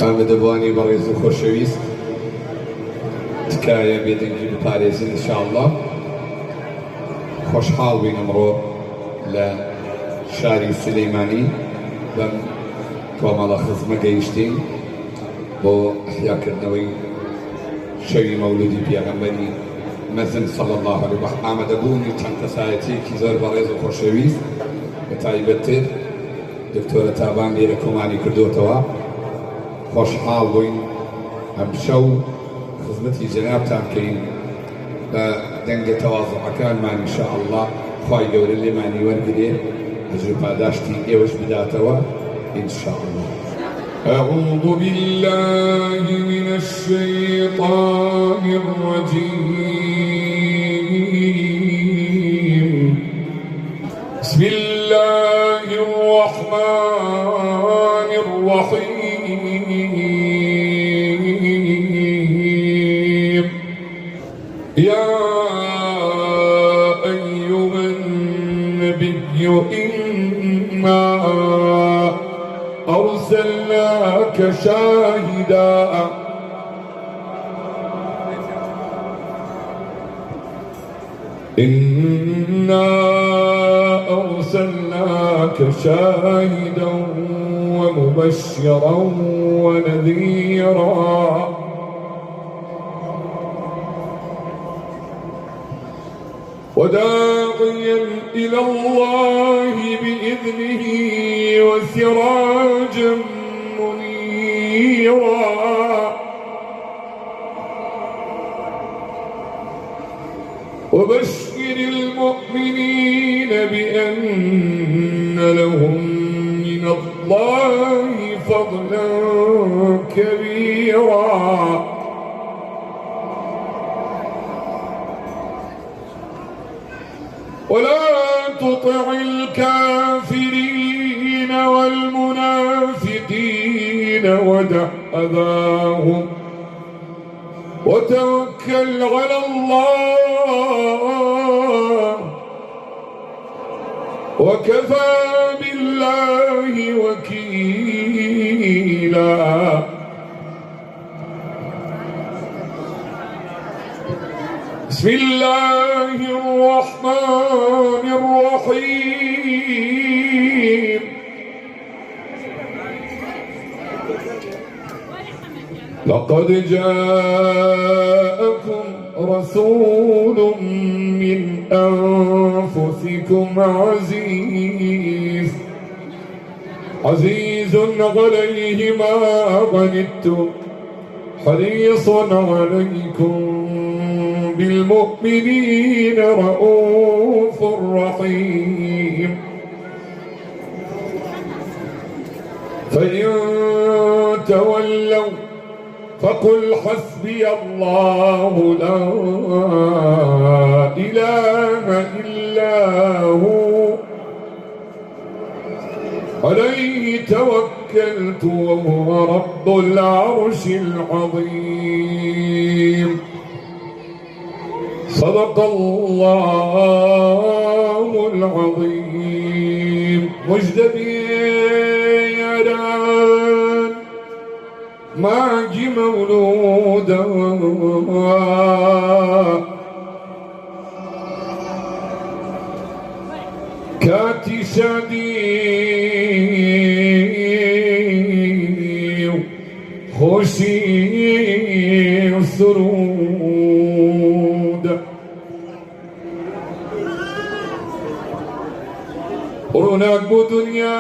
ئامادەبوانی بەڕێز و خۆشەویست تکایە بێدەنگی بپارێزن ئینشاءالله. خۆشحاڵ بووین ئەمڕۆ لە شاری سلەیمانی بەم کۆمەڵە خزمە گەیشتین بۆ ئەحیاکردنەوەی شەوی مەولودی پێغەمبەری مەزن صلی الله علیه و سلم. ئامادەبوونی چەند کەسایەتیەکی زۆر بەڕێز و خۆشەویست بە تایبەتتر دکتۆرە تابان لێرە کۆمانی کردوتەوە. خۆشحاڵ بووین ئەم شەو خزمەتی جەنابتان بکەین بە دەنگە تەواضوعەکانمان ئینشاءالله. خوای گەورە لێمانی وەرگرێ ئەجر و پاداشتی ئێوەش بداتەوە ئینشاءالله. أعوذ بالله من الشيطان الرجيم. بسم الله الرحمن الرحيم. يا أيها النبي إنا أرسلناك شاهدا إنا أرسلناك شاهدا ومبشرا ونذيرا وداعيا إلى الله بإذنه وسراجا منيرا وبشر المؤمنين بأن لهم من الله فضلا كبيرا ولا تطع الكافرين والمنافقين ودع أذاهم وتوكل على الله وكفى بالله وكيلا. بسم الله الرحمن الرحيم. لقد جاءكم رسول من أنفسكم عزيز عليه ما عنتم حريص عليكم بالمؤمنين رؤوف رحيم. فإن تولوا فقل حسبي الله لا إله إلا هو عليه توكلت وهو رب العرش العظيم. صدق الله العظيم. مجدبيران ماجي مولودا كاتي شادي خوشي سرود رونق بدنيا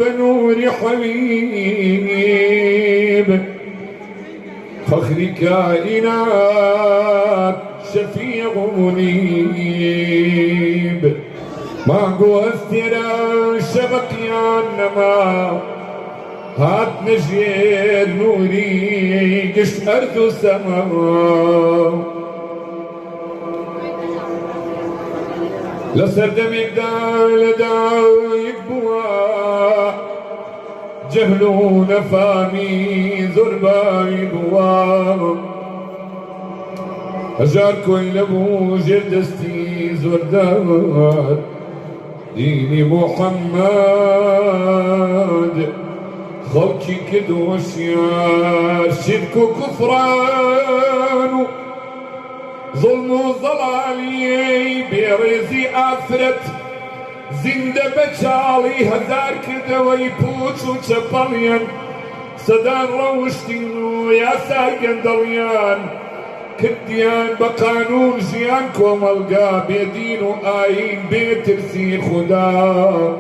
بنور حبيب فخر كائنات شفيع منيب ماقو أسترا شبكيان نما هات نجير نوري قش أرض سما لسردمك دا يكبوا جهلون فامي زرباي بوا هجار كل ابو جردستي زرداد ديني محمد خلقي كدوش يا شرك وكفران ظلم وظلالي بيرزي آثرت زنده بچالي هزار كدوي بوچ وچپلين سدان روشتين يا ساقن دليان كديان بقانون جيان كوملقا بيدين وآين بيترسي خدا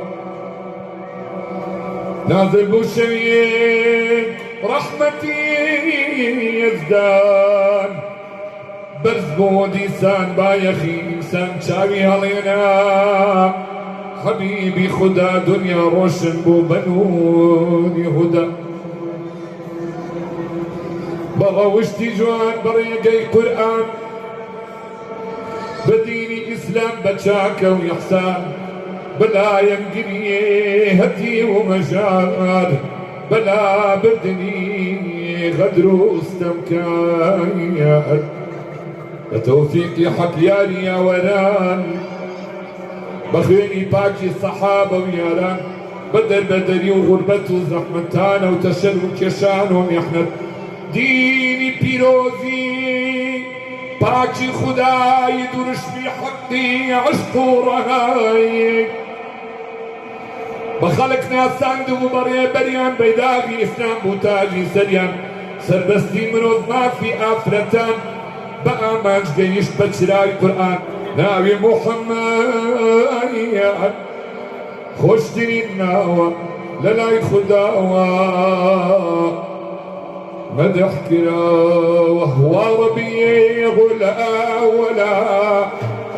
نازل بوشويك رحمتي يزدان برز بوديسان بايخي انسان شاوي هلينا حبيبي خدا دنيا روشن بو بنوني هدى بغا وشتي جوان بريقي قرآن بديني إسلام بچاكا ويحسان بلا يمقني هتي ومجال بلا بردني غدر واستمكان يا توفيقي حق ياري يا وران بخيني باكي الصحابة وياران بدر بدري وغربته وزحمتانا وتشر وكشان ومحنت ديني بيروزي باكي خداي درش في حقي عشق ورهاي بخلق ناس عندهم بريان بيداغي اسلام بوتاجي سريان سربستي منوز ما في آفرتان بقى ما جيش بشراي قرآن ناوي محمد خوشتني الناوى للاي خداوى مدح كرا وهو ربي غلا ولا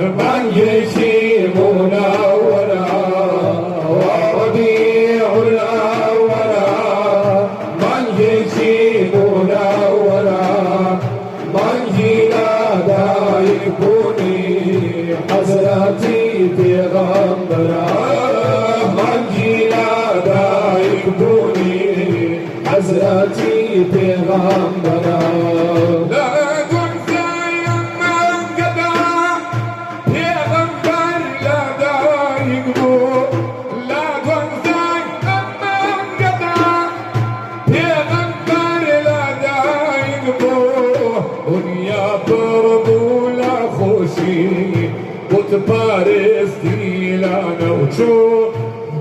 من يجيبنا ولا وربيع الأولا من يجيبنا ولا من جينا دايكوني حزرتي بغمبرا من جينا دايكوني حزرتي بغمبرا لا تنسى يما انقدع بغمبر لا دايكبو لا تنسى يما انقدع بغمبر لا دايكبو دنيا برضو لا خوشي وتبارز دي لا نوشو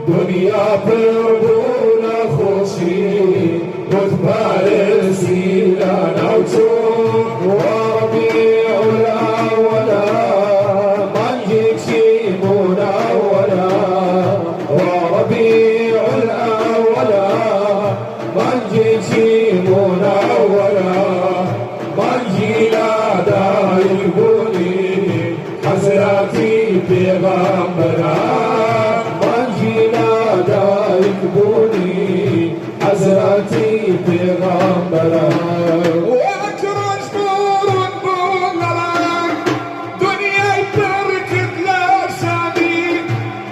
دنيا برضو لا خوشي وتبارز دي لا نوشو وربيع الأولا من يجيب منولا وربيع الأولا من يجيب منولا من جينا دايبوني حزراتي بغمبرا من جينا دايبوني حزراتي بغمبرا واكرش نور بولران دنيا يبركت لا شادي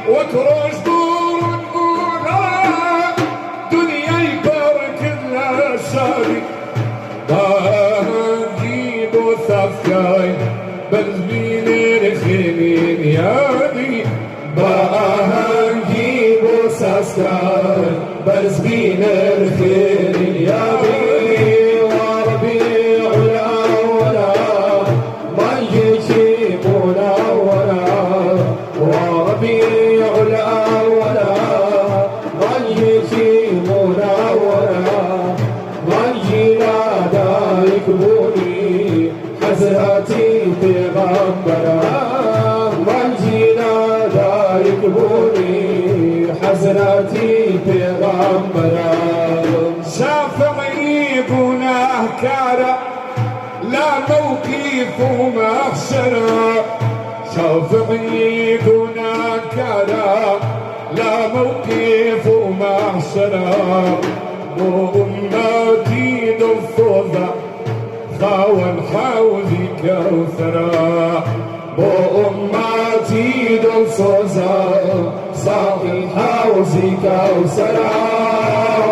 واكرش نور بولران دنيا يبركت لا شادي بجيبو سافكاي بزبين الخيمين يادي بجيبو سافكاي بزبين الخيمين يادي وربيع الأولا من يجيبنا ولا وربيع الأولا من يجيبنا ولا من جينا دايكبوني حزراتي بغمبرا من جينا دايكبوني حزراتي بغمبرا شافعي بناه كارا لا موقف محشرا شافعي بناه كارا لا موقف محشرا وأمتي دفوزة خاون حوزي كوثرا وأمتي دفوزة صاحي حوزي كوثرا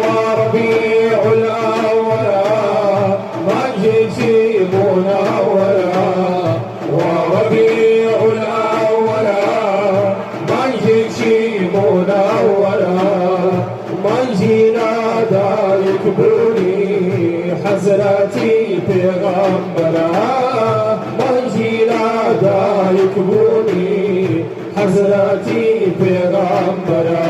وربيع الأولا من يجيبنا ولا وربيع الأولا من يجيبنا ولا من جينا حزرتي پیغمبرا منجیلا دایک بونی حزرتي پیغمبرا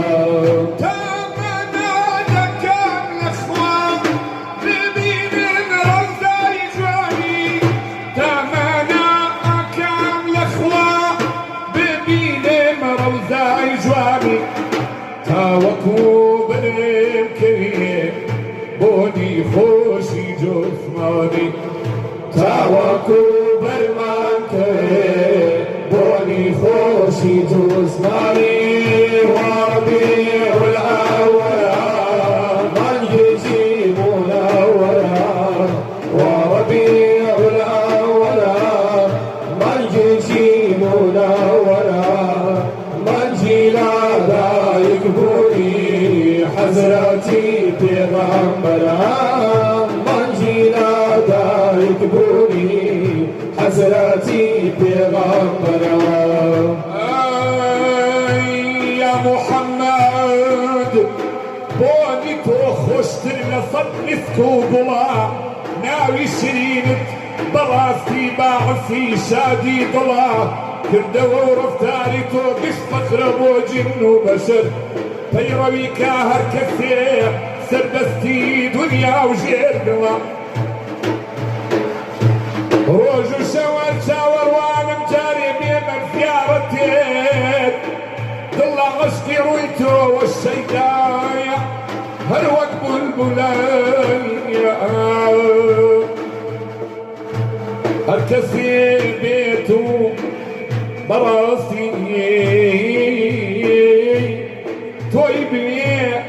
تاوكو برم كريم بوني خوشي جثماني تاوكو برمان كريم بوني خوشي جثماني وربيع الأول من يجيب الأول وربيع الأول من يجيب الأول من جيلا يكبوني حزرتي پیغمبرا منجيلا دا يكبوني حزرتي پیغمبرا يا محمد بوني تو خوشتر لصد نسكو ضلا ناوي شرينت براستي باعسي شادي ضلا كردو رفتاري تو قش فخر بو جن وبشر بيروي كاهر كثير سربستي دنيا وجير قلا روج وشاور شاور وانا مجاري بيمن زيارتين ضل عشقي رويتو والشيدايا هروك بلبلايا هالكثير بيتو براسي توي بني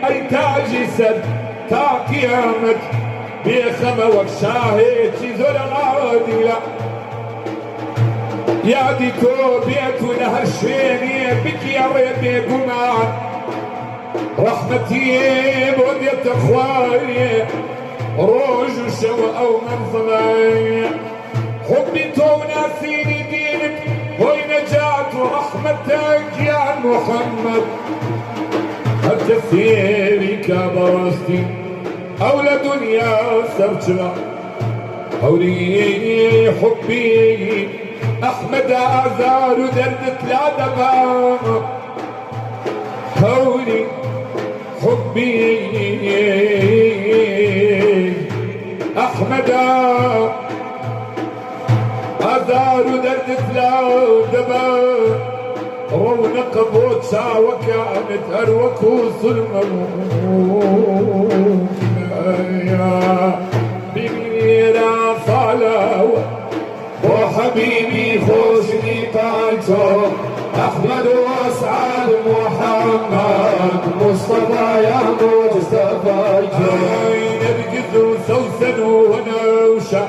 اي تاجي سد تا قيامت بيخمة وكشاهد زول العادلة يا دي تو بيتو لهالشيني بك يا ريبي قمان رحمتي بوديت اخواني روج وشوى او منظمي حبي تو ناسيني دينك هوي نجاة ورحمتك يا محمد الكثير كبرستي أولى دنيا سرجنا هولي حبي أحمد أعذار دردت لا دبا هولي حبي أحمد أعذار دردت لا دبا رونق بوتسا وكانت أروك ظلمة يا بميرا صلاوة وحبيبي خوشني طايتو أحمد وأسعد محمد مصطفى يا مصطفى نرقد سوسن ونوشة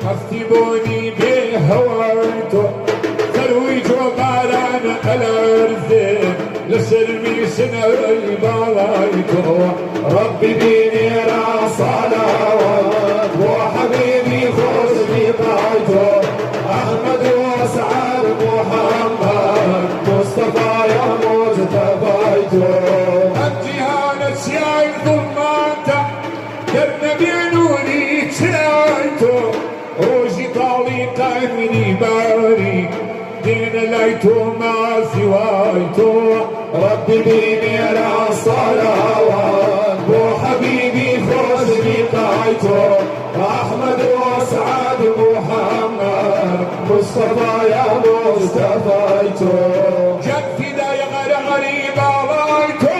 حفتبوني بهوايتو تروي جوباران الارزين لشرمي شنعي بالايتو ربي ديني را صلوات وحبيبي خوشني طايتو أحمد وأسعد محمد مصطفى يا مصطفى الجهان الشاي ظلماته كالنبي نوري شايتو روجي طالقة مني باري دين لايتو ما سوايتو ربي ديني على الصلوات وحبيبي خوشني طايتو أحمد وأسعد محمد مصطفى يا مصطفى جد في داي غريب علايتو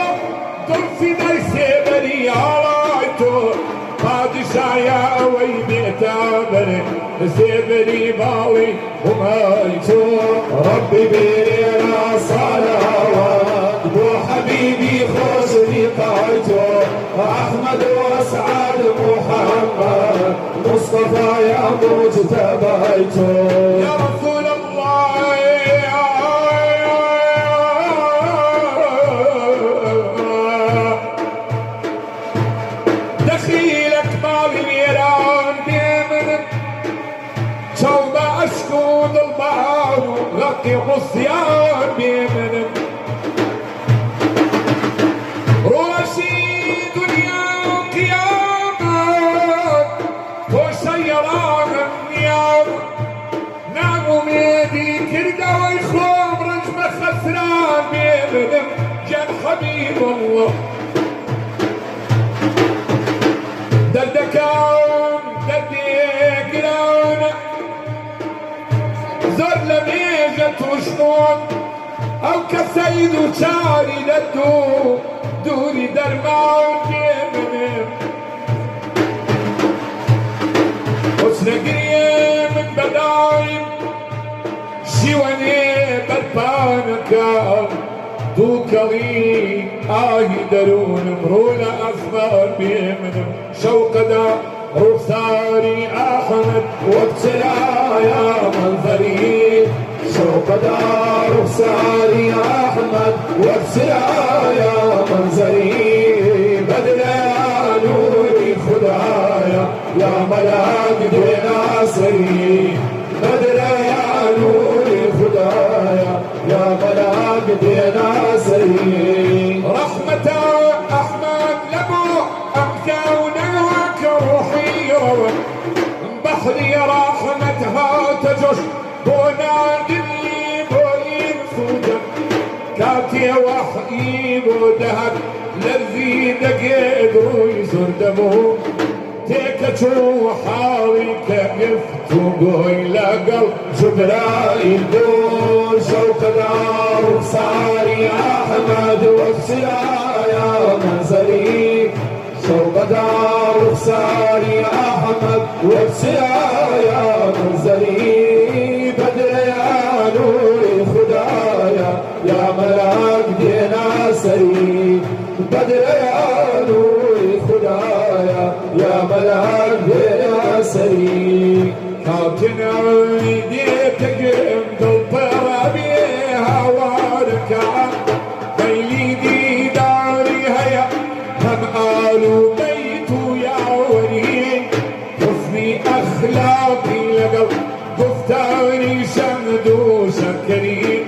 ضل في داي سيبري علايتو بادشاه يا ويلي تابري سيبري بالي ومايتو ربي بيني على صلوات وحبيبي خوشني طايتو أحمد وأسعد محمد مصطفى يا مجتبيتو يا رسول الله دخيلك مال النيران بيمن شوبة أشكود البحر غطي عصيان بيمن روشي دنيا وقيامة بيمنم جان حبيب الله دردكان دردكران زر لميجت وشنون او كسيد وشاري لدو دوري درمان بيمنم حسن قريب من بدايم شيواني بربانكا دوكالي درون مرولة أصغر بيمنم شوق دا رخصاري أحمد وابتلا يا منظري شوق دا رخصاري أحمد وابتلا يا منظري بدل يا نوري خدايا يا ملاك ناصري بدل يا نوري خدايا يا ملاك ناصري رحمة أحمد لبو أمكاوناك روحي روى بحري رحمتها تجش بونادني بوين سودا كاتي وحي بودهك لذي دقيق ويزور دمو تكتشو حاوي كيف تقوي لقل جبرائيل دول شوق دار صاري أحمد وابسلا يا منزلي شوق دار صاري أحمد وابسلا يا منزلي بدر يا نور خدايا يا ملاك دينا سري بدر يا نور خدايا يا ملاك دينا سري كاتنا ايديك قلب بيها واركع خيلي دي داري هيا هم قالوا بيتو يا ولي حسني اخلاقي لقلب قفتاني شمد وشكري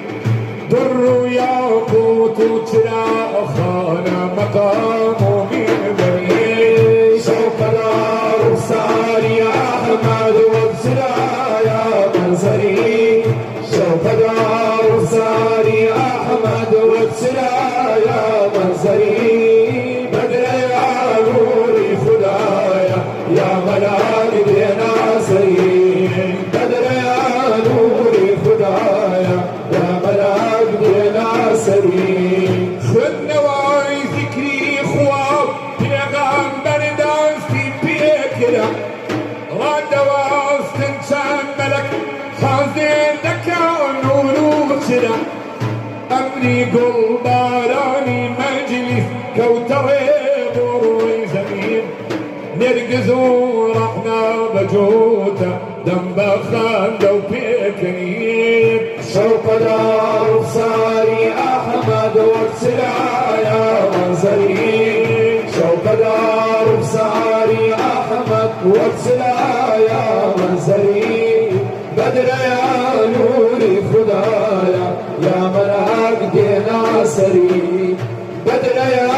در ياقوت وشراء خانا مقام من بني شوق دار صاري يا أحمد وابسلا يا منزلي شوق دار صاري يا أحمد وابسلا يا منزلي بدر يا نوري خدايا يا ملاك ناصري بدر يا نوري خدايا يا ملاك ناصري خذ نواي ذكري خواب پیغمبر داستی پیکرا راد واستن شان ملك حاضر دكا نور وشرا امري قل باراني مجلس كوتري بروي زمين نرقزو رحنا بجوتا دم بخان لو بيكنين شوق دار صاري أحمد وابسلا يا منزلي شوق دار صاري أحمد وابسلا يا منزلي بدر يا نوري خدايا يا ملاك ناصري بدر يا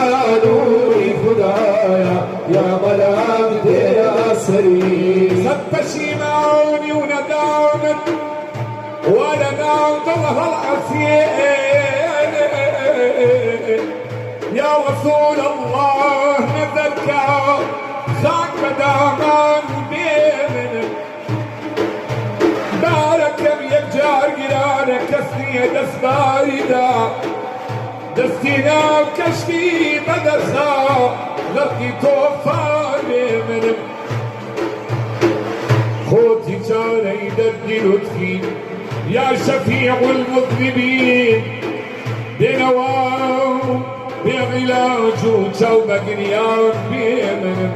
نوري خدايا يا ملاك ناصري سبشي معوني وندامت ولا نعود الله العافية يا رسول الله نذلك خاك بدامان بيمن بارك يجار قرانا كسنية دسباري دا دستينا كشفي بدرسا غرقي توفى بيمن خوتي جاري دردي لطفي يا شفيع المذنبين بنوام بعلاج وتوبة يا بيمن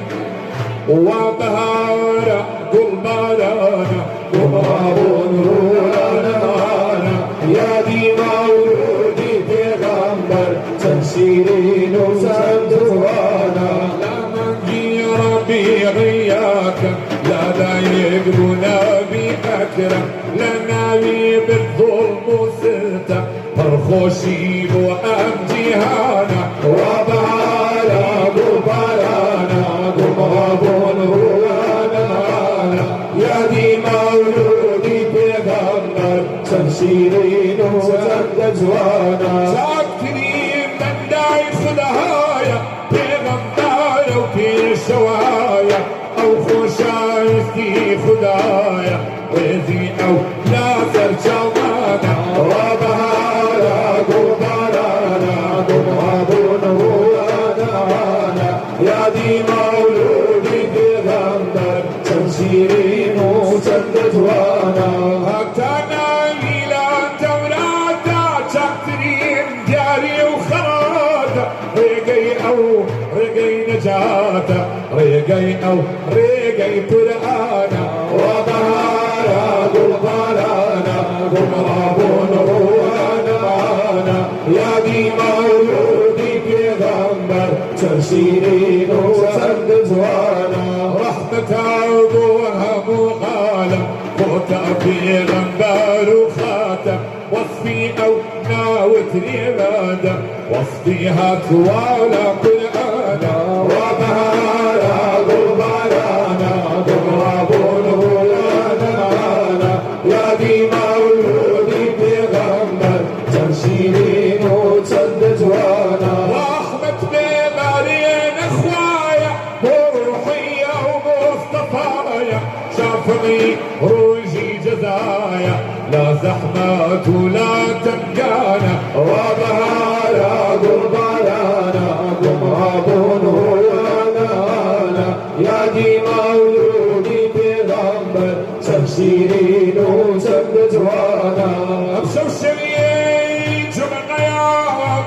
وبهارة قلبارانا وبابون رولانا يا دي مولودي بغمبر تنشيرين وزندوانا لا ربي غياك لا يقبلنا بأكرم لنا بالظلم ستة فرخوشي وأمجهانا وبعالا قبالانا قبابون روانا يا دي مولودي بغمبر تنشيرين وزندوانا وخوشايستي خدايا ويزي أو لا ترجمانا وبهارا قبرانا قبرابون وانا يا دي مولودي في غنبر تمسيرين وسدت وانا هكذا إلى توراتا تحتريم دياري وخراتا رقي نجاتا رقي قرآنا وبهارا قبرانا قبرابون وانا يا دي مولودي في غنبر تمسيرين وسدت وانا رحمة أبوها مغالم خوتا في غنبار وخاتم وصفي أو ناوت ريبادة وصفيها طوال قرآنا وبهارا قبرانا قبرابون وانا يا دي مولودي في غنبر تمسيرين وسدت وانا رحمة ببارين اخوايا وروحية ومصطفايا شافعي روجي جزايا لا زحمة ولا تبقانا وبهارا قبرانا قبرابون وانا يا دي مولودي في غنبر تمسيرين وسدت وانا بشوشري جمعنا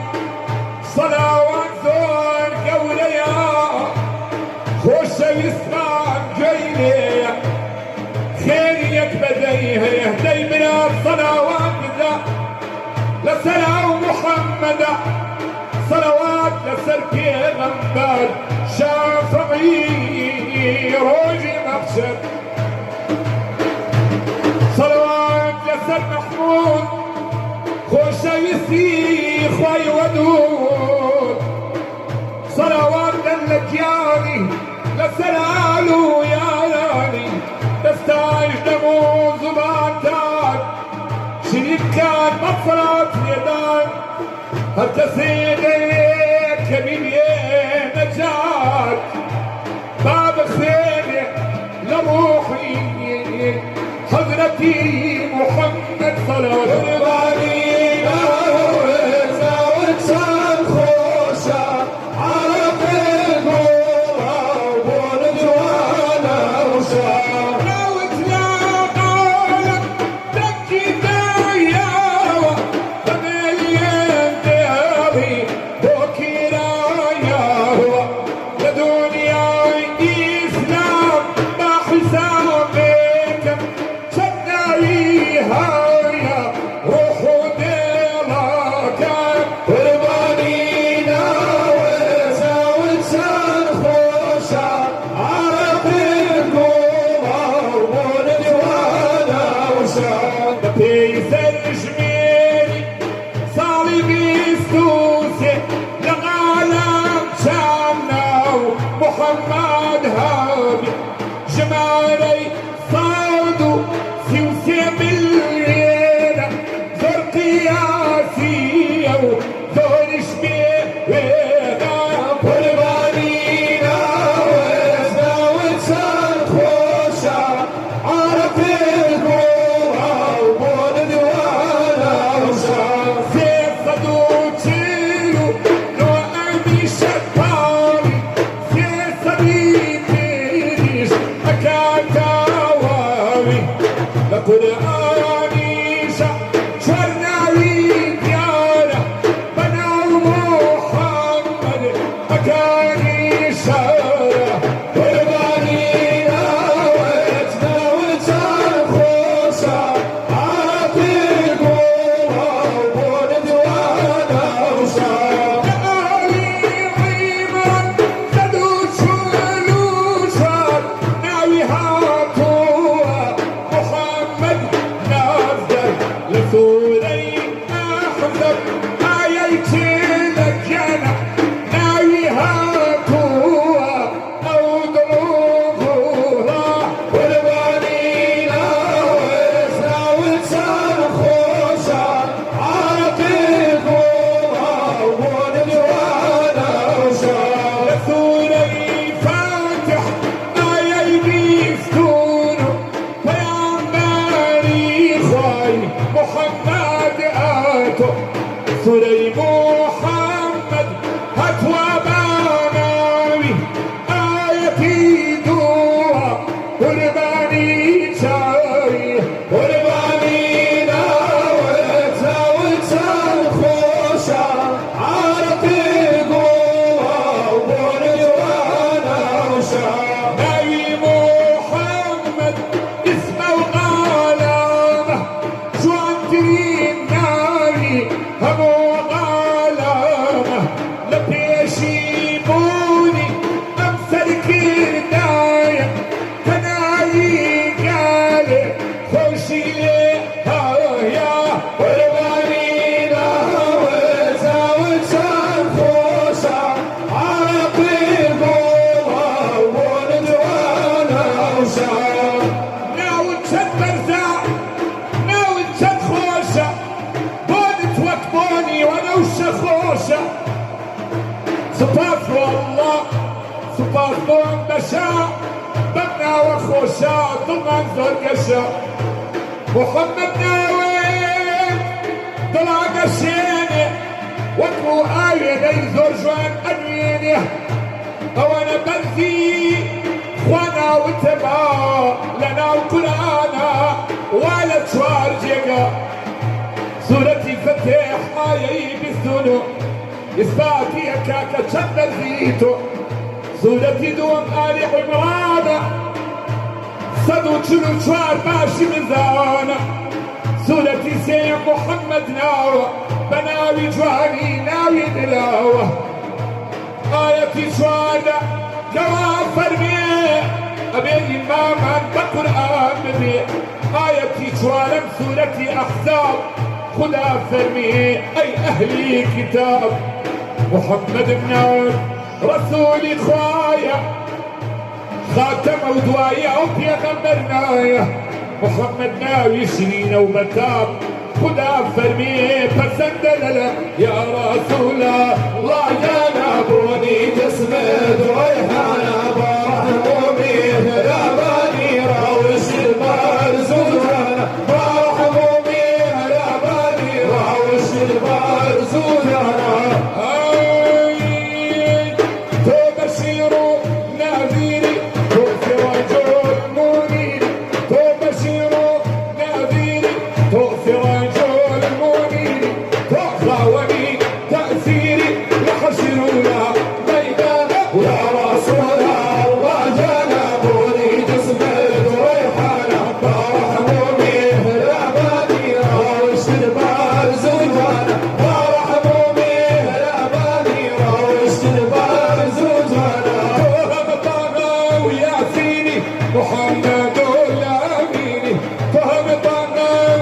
صلوات ذول قوليا خوش يسمع قيلي خيريك بديها يهدي من الصلوات بالله لسلا محمد صلوات لسركي غنبال شافعي روجي مقصد صلوات لسر محمود خوش يسي خوي ودود صلوات للجياني لسلالو يا راني تستايش دمو زبانتان شريك كان مطرات يدان حتى سيدك كبير نجات باب خير لروحي حضرتي محمد صلوات قربانينا وزاوت خوشة عرق القوة وبولد وانا وشام قربانينا وزاوت خوشة عرق القوة وبولد وانا وشام بيسر جميلي صالبي سوسي لغالم شامنا محمد هادي جمالي صادو سوسي بالليلة زور قياسية وزور شبيبة قربانينا وزاوت خوشة عرق القوة وبولد وانا وشام سيف صدوتيلو لو أمي شبالي سيف صديقيش أكاكا خوشة ناوي تشد برزاع ناوي تشد خوشة بوني توكبوني وانا وشخوشة سباس والله سباس بون بشا بنا وخوشة ضمن زرقشة محمد ناوي طلع قشيني وكو آية يزور جوان أنيني أو أنا بنزي وانا وتبا لنا وقرانا ولا تشوار جيقا سورتي فتح آية بسنو إثباتي كاكا تشد زيتو سورتي دوم آل عمران صدو تشنو تشوار ماشي مزانا سورتي سيم محمد ناوى بناوي جواني ناوي دلاوة آية شوانا جواب فرمي أبي إماما بقرآن بني آية شوانا سورتي أحزاب خدا فرمي أي أهلي كتاب محمد بن رسولي خوايا خاتم ودوايا وبيغمرنايا محمد ناوي شرين ومتاب خدا فرمي فسندلنا يا رسول الله يا نبوني جسمت ريحانة برحمومي يا بني روش البرزوزانة برحمومي يا بني روش البرزوزانة تبشروا نذيري تؤثر المنير تبشروا نذيري تؤثر المنير تخاوني تأثيري يحشرونا ميدان يا رسول الله جنبوني جسمت ريحانة برحمومي يا بني روش البرزوزانة برحمومي يا بني روش البرزوزانة فهم وياسيني محمد الأميني فهم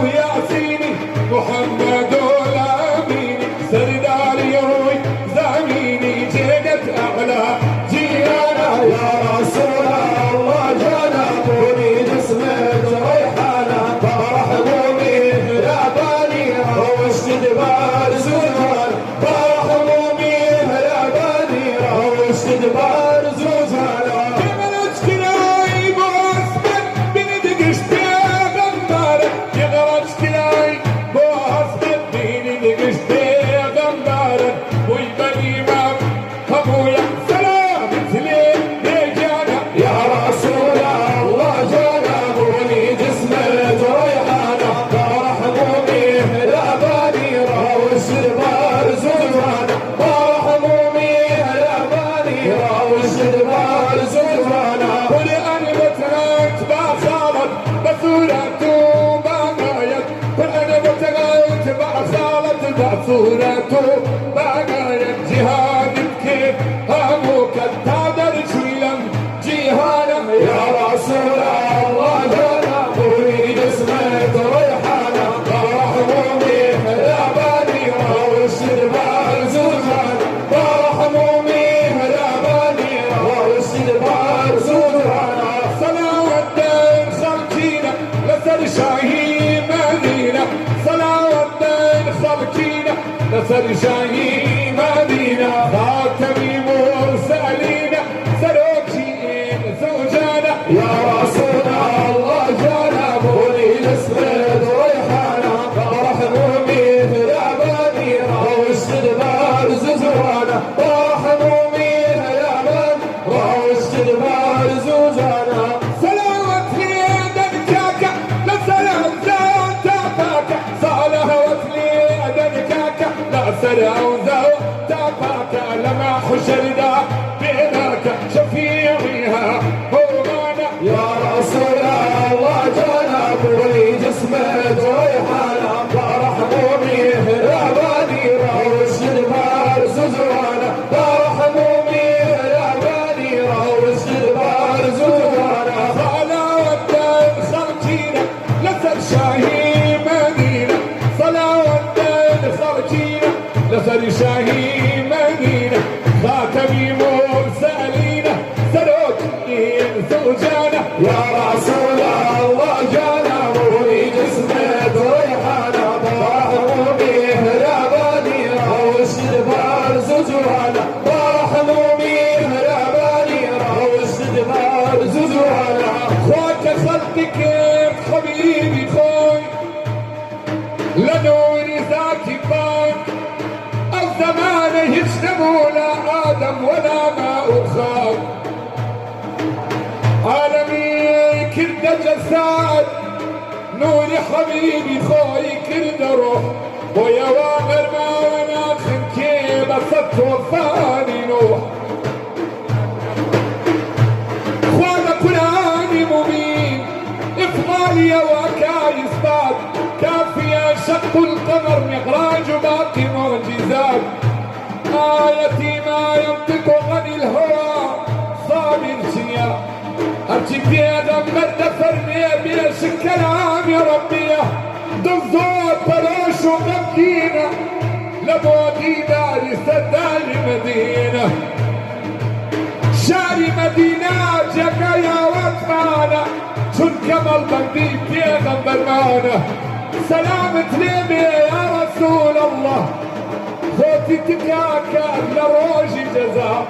وياسيني محمد الأميني سردار يروي زميني جدت أعلى جيانا يا رسول الله جنبوني جسمت ريحانة برحمومي يا بني روش البرزوزانة برحمومي يا بني روش البرزوزانة يغرج كلاي بواسمن بندقش بيغمبارك يغرج كلاي بواسمن بندقش بيغمبارك ويبني مام أبويا سلامة لي بيجانا يا رسول الله جنبوني جسمت ريحانة برحمومي يا بني روش البرزوزانة برحمومي يا بني روش البرزوزانة ولأنا بتغيت بأصالت بصورته بغايت ولأنا بتغيت بأصالت بصورته بغايت جهاد كيف أبوك تقدر شويلم جهانا يا رسول الله جنبوني جسمت ريحانة برحمومي يا بني روش البرزوزانة برحمومي يا بني روش البرزوزانة صلاة الدين خلقينا لسر شاهي مدينة صلاة الدين خلقينا لسر شاهي مدينة خاتمي مرسلين سروكين زوجانا يا رسول الله جنبوني جسمت ريحانة برحمومي يا بني روش البرزوزانة برحمومي يا بني روش البرزوزانة سلامت ليدن كاكا لا سلام زاو تاباكا صالحوت ليدن كاكا لا سلام زاو تاباكا لما حشرنا بيناك شفيعيها هرمانا يا رسول الله جنبوني جسمت ريحانة برحمومي يا بني روش البرزوزانة برحمومي يا بني روش البرزوزانة صلاة الدين خلقينا لسر شاهي مدينة صلاة الدين خلقينا لسر شاهي مدينة خاتمي مرسلين سروكين زوجانا يا رسول الله جانا مولي جسمه ريحانه فرحوا بيه رباني روش البار زجوانا فرحوا بيه رباني روش البار زجوانا خوك خلقك حبيبي خوي لنور ذاتي بان الزمان يجنبوا لا آدم ولا ماء خاك عالمي كرد جساد نوري حبيبي خوي كرد روح ويا واغر ما وناخن كيب صدت وفاني نوح خوانا قرآني مبين إفضالي وكايس بعد كافية شق القمر مغراج باقي معجزات آيتي ما ينطق عن الهوى صابر شنيا أرجي بيدا مدى فرمية بلا كلام يا ربي ضفوت بلاش وقبكينا لبودي داري سدالي مدينة شاري مدينة جاكا يا وطمانة شن كمال بندي بيدا برمانة سلامة ليبي يا رسول الله خوتي تكاكا لروجي جزاء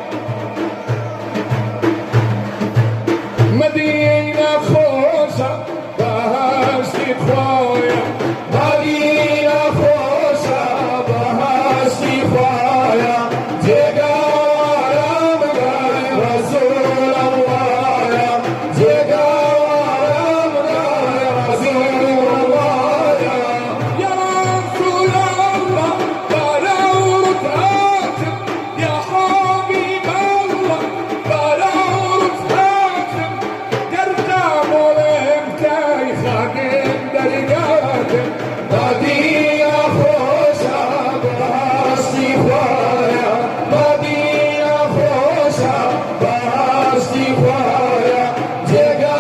مدينة خوشة بهاشتي خوايا مدينة خوشة بهاشتي خوايا جيقا مقاي رسول الله يا جيقا مقاي رسول الله يا رسول الله بلورت هاتم يا حبيب الله بلورت هاتم قرقا مولم كاي خادم درقاتم مدينة خوشة بهاشتي خوايا مدينة خوشة بهاشتي خوايا جيقا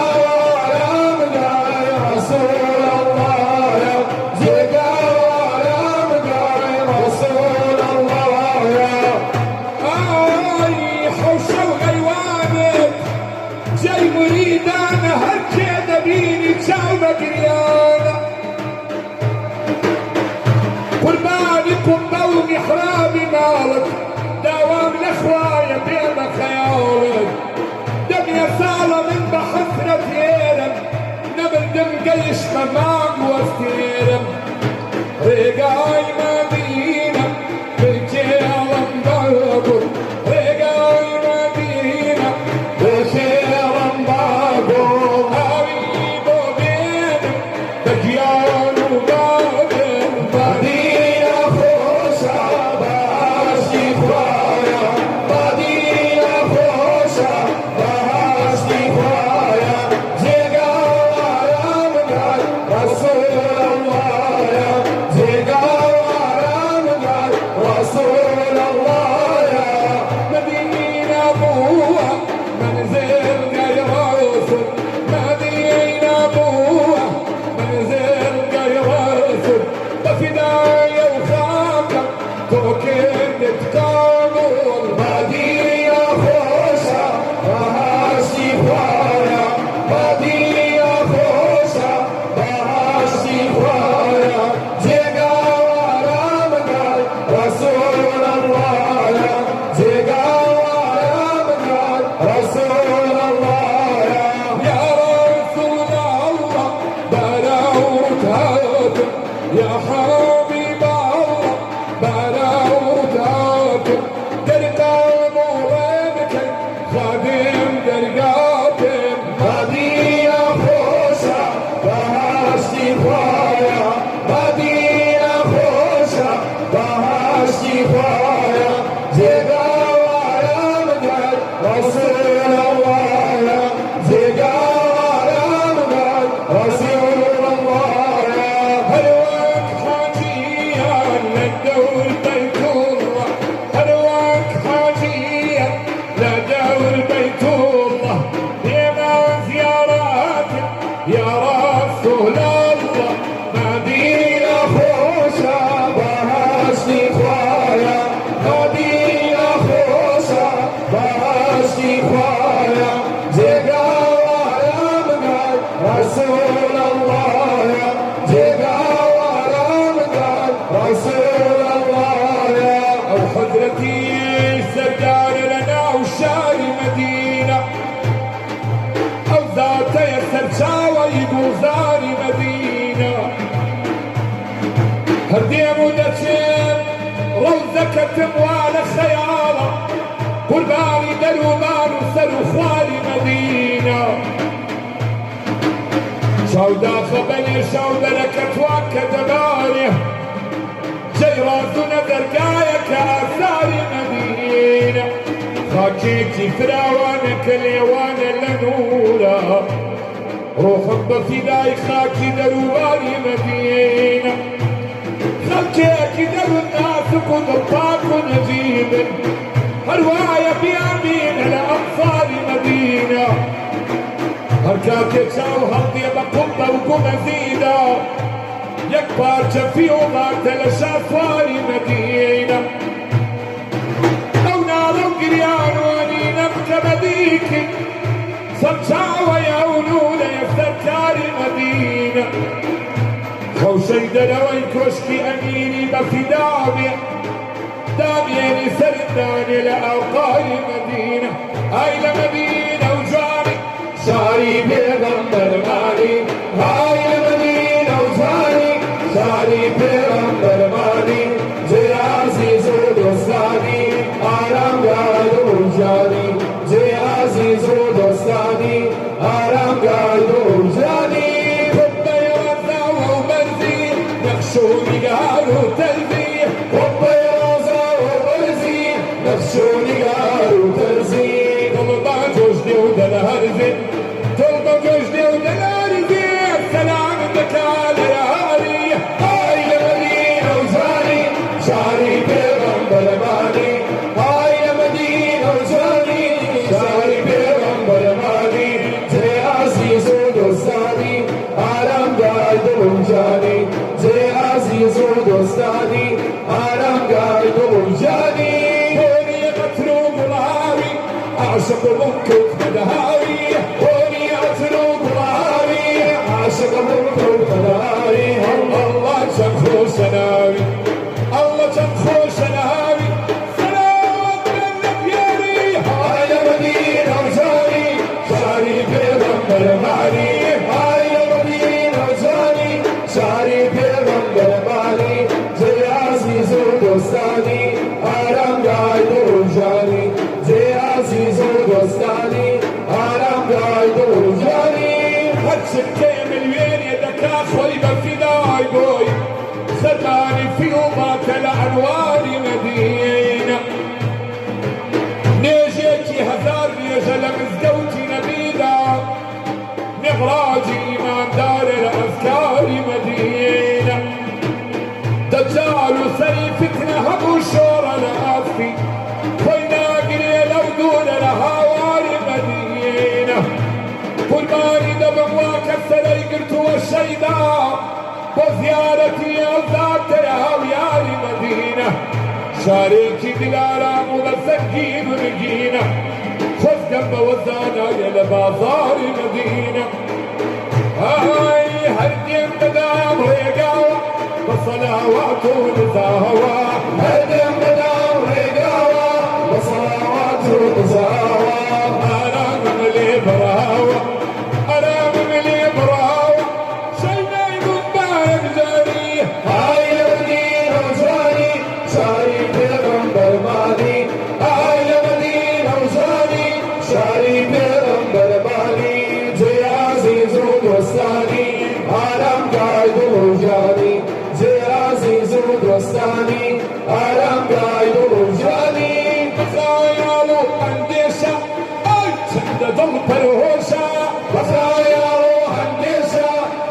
مقاي رسول الله يا جيقا مقاي رسول الله يا آي حوشة وغيوانك جاي مريد أنا هالكذا بيني جاوبك رياضة قربانكم ضو محرابي مالك دوام الأخوايا بين خيالك دم يا سالة من بحسرة يرم نبل دم قيش ممام واستيرم رقاي مدينة بالجيل مبربر رقاي مدينة بخير مبابو حبيب وبين دجيان وبابل مدينة خوشة بهاشتي خوايا مدينة خوشة بهاشتي خوايا جيقا مقاي رسول الله يا جيقا مقاي رسول الله يا مدينة أبوها منزل غير رسل مدينة أبوها منزل غير رسل بفداية وخاكم توكل تقامل مدينة خوشة بهاشتي خوايا مدينة خوشة بهاشتي خوايا جيقا مقاي رسول الله يا جيقا مقاي رسول الله يا رسول الله بلاوت هاتم يا حبيب الله بلاوت هاتم درقام وينك خادم درقاتم مدينة خوشة بهاشتي خوايا مدينة خوشة بهاشتي خوايا جيقا مقاي رسول الله يا جيقا مقاي رسول الله يا هلواك حاجيا لدور بيت الله هلواك حاجيا لدور بيت الله يا زيارات يا رسول الله مدينة خوشة بهاشتي خوايا مدينة خوشة بهاشتي خوايا جيقا كتم ولا خيالة قرباني دروبان وسر خوالي مدينة شودا خبني شودا لك توكا دباري جيراتنا درقايا كأثار مدينة خاكيكي فراوانك اليوان لنورا روحا بفداي خاكي دروباني مدينة خلكيكي درو الناس قدرتاك نجيب هروايا بيامين الأنصار مدينة هركاكي تشاو هضي بقبة وكمزيدة يكبر جفي وضعت لشافاري مدينة لو نالو قريان وانينا بكبديكي صمشاوة يونونا يفتركاري مدينة خوشي دلوي كشكي أميني بفدامي داميني سرداني لأوقاري مدينة هاي لمدينة وجاري شاري بيغمبر مالي هاي لمدينة وجاري شاري بيغمبر مالي جي عزيز ودوستاني آرام قايد وجاري جي عزيز ودوستاني آرام قايد وجاري حب يوزا وبرزي نخشوني قالوا تلبي حب يوزا وبرزي نخشوني قالوا ترزي طلبا جوجدي ودلهرزي طلبا جوجدي ودلهرزي السلام بكال يا هاري هاي لمدينة وجاري شاري بيغمبر مالي هاي لمدينة وجاري شاري بيغمبر مالي جي عزيز ودوستاني آرام قايد وجاني جي عزيز ودوستاني آرام قايد وجاني هوني مطلوب الهاوي أعشق منكب مدهاوي هوني مطلوب الهاوي أعشق منكب مدهاوي الله شمخو شناوي الله شمخو شناوي سلام منك ياري هاي مدينة وجاري شاري بيغمبر مالي هاي مدينة وجاري شاري بيغمبر مالي جي عزيز ودوستاني آرام قايد وجاري جي عزيز ودوستاني آرام قايد وجاري هتشكي مليون يدك أخوي بفداي بوي سرماني في يومك الأنوار مدينة نيجيكي هزار نيجل مزدوتي نبيدا نغراجي إيمان دار الأذكار مدينة دجال سيفتنا هبو شورا لأفي خوينا قري لو دون الهوار مدينة قرباني دبن واكسر قرت والشيداء وزيارتي أوزات الهويار مدينة شاريكي دلارا مغسكين ونجينا خذ جنب وزانا إلى بازار مدينة هاي هردين بدام ريقاوة وصلوات ونزاوة هردين بدام ريقاوة وصلوات ونزاوة أنا من لي براوة أنا من لي براوة شيناي مبارك جاري هاي مدينة وجاري شاري بيغمبر مالي هاي مدينة وجاري شاري بيغمبر مالي جي عزيز ودوستاني آرام قايد وجاري جي عزيز ودوستاني آرام قايد وجاري بخايالو انديشة اي چند دل پرهوشا بخايالو انديشة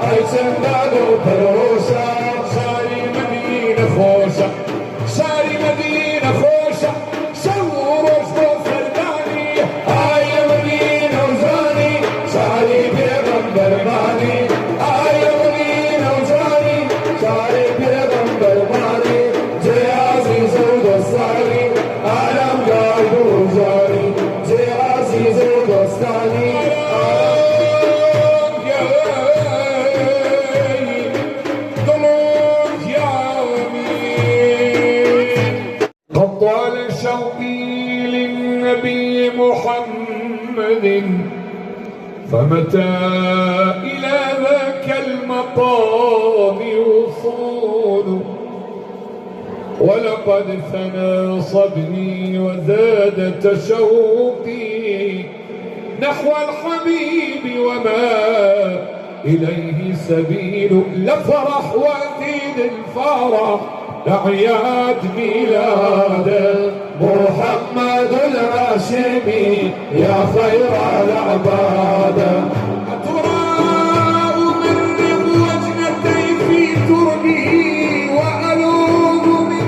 اي چند دل پرهوشا شاري مدينة خوشة شاري مدينة خوشة شور وجدو سرداني هاي مدينة وجاني شاري بيغمبر مالي هاي مدينة وجاني شاري بيغمبر مالي جي عزيز ودوستاني آرام قايد وجاني جي عزيز ودوستاني آرام قد طال شوقي للنبي محمد فمتى إلى ذاك المقام وصول ولقد ثنى صبري وزاد تشوقي نحو الحبيب وما إليه سبيل. لفرح وزيد الفرح أعياد ميلاد محمد الهاشمي يا خير العباد. أتراء من وجنتي في تربي وألوذ من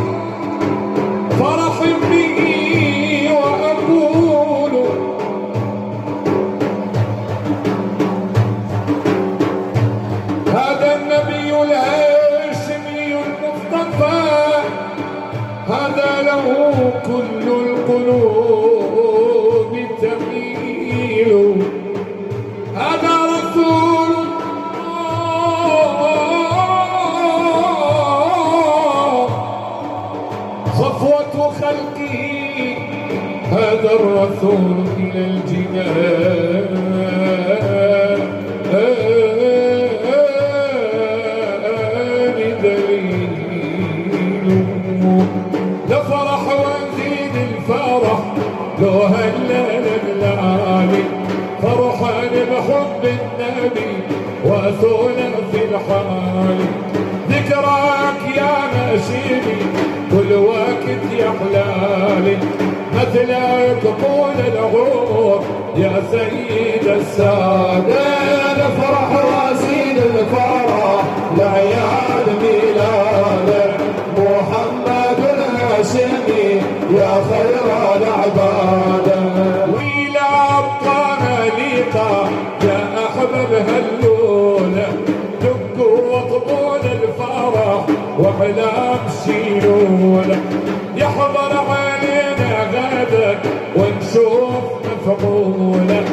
فرح به وأقول هذا النبي الهاشمي المصطفى هذا له كل القلوب تميل. هذا رسول الله صفوة خلقه هذا الرسول إلى الجنان دليل. لفرح وزيد الفرح لو هلل الليالي فرحان بحب النبي وأثونا في الحال. ذكراك يا ناشدي كل وقت يا حلالي مثلك طول العمر يا سيد السادة. نفرح وزيد الفرح لعياد ميلاده محمد الهاشمي يا خير العباد. ويلا أبقانا ليقا يا أحباب هاللولة دقوا واطبون الفرح وحلام شيلوله. يحضر علينا غدك ونشوف مفعوله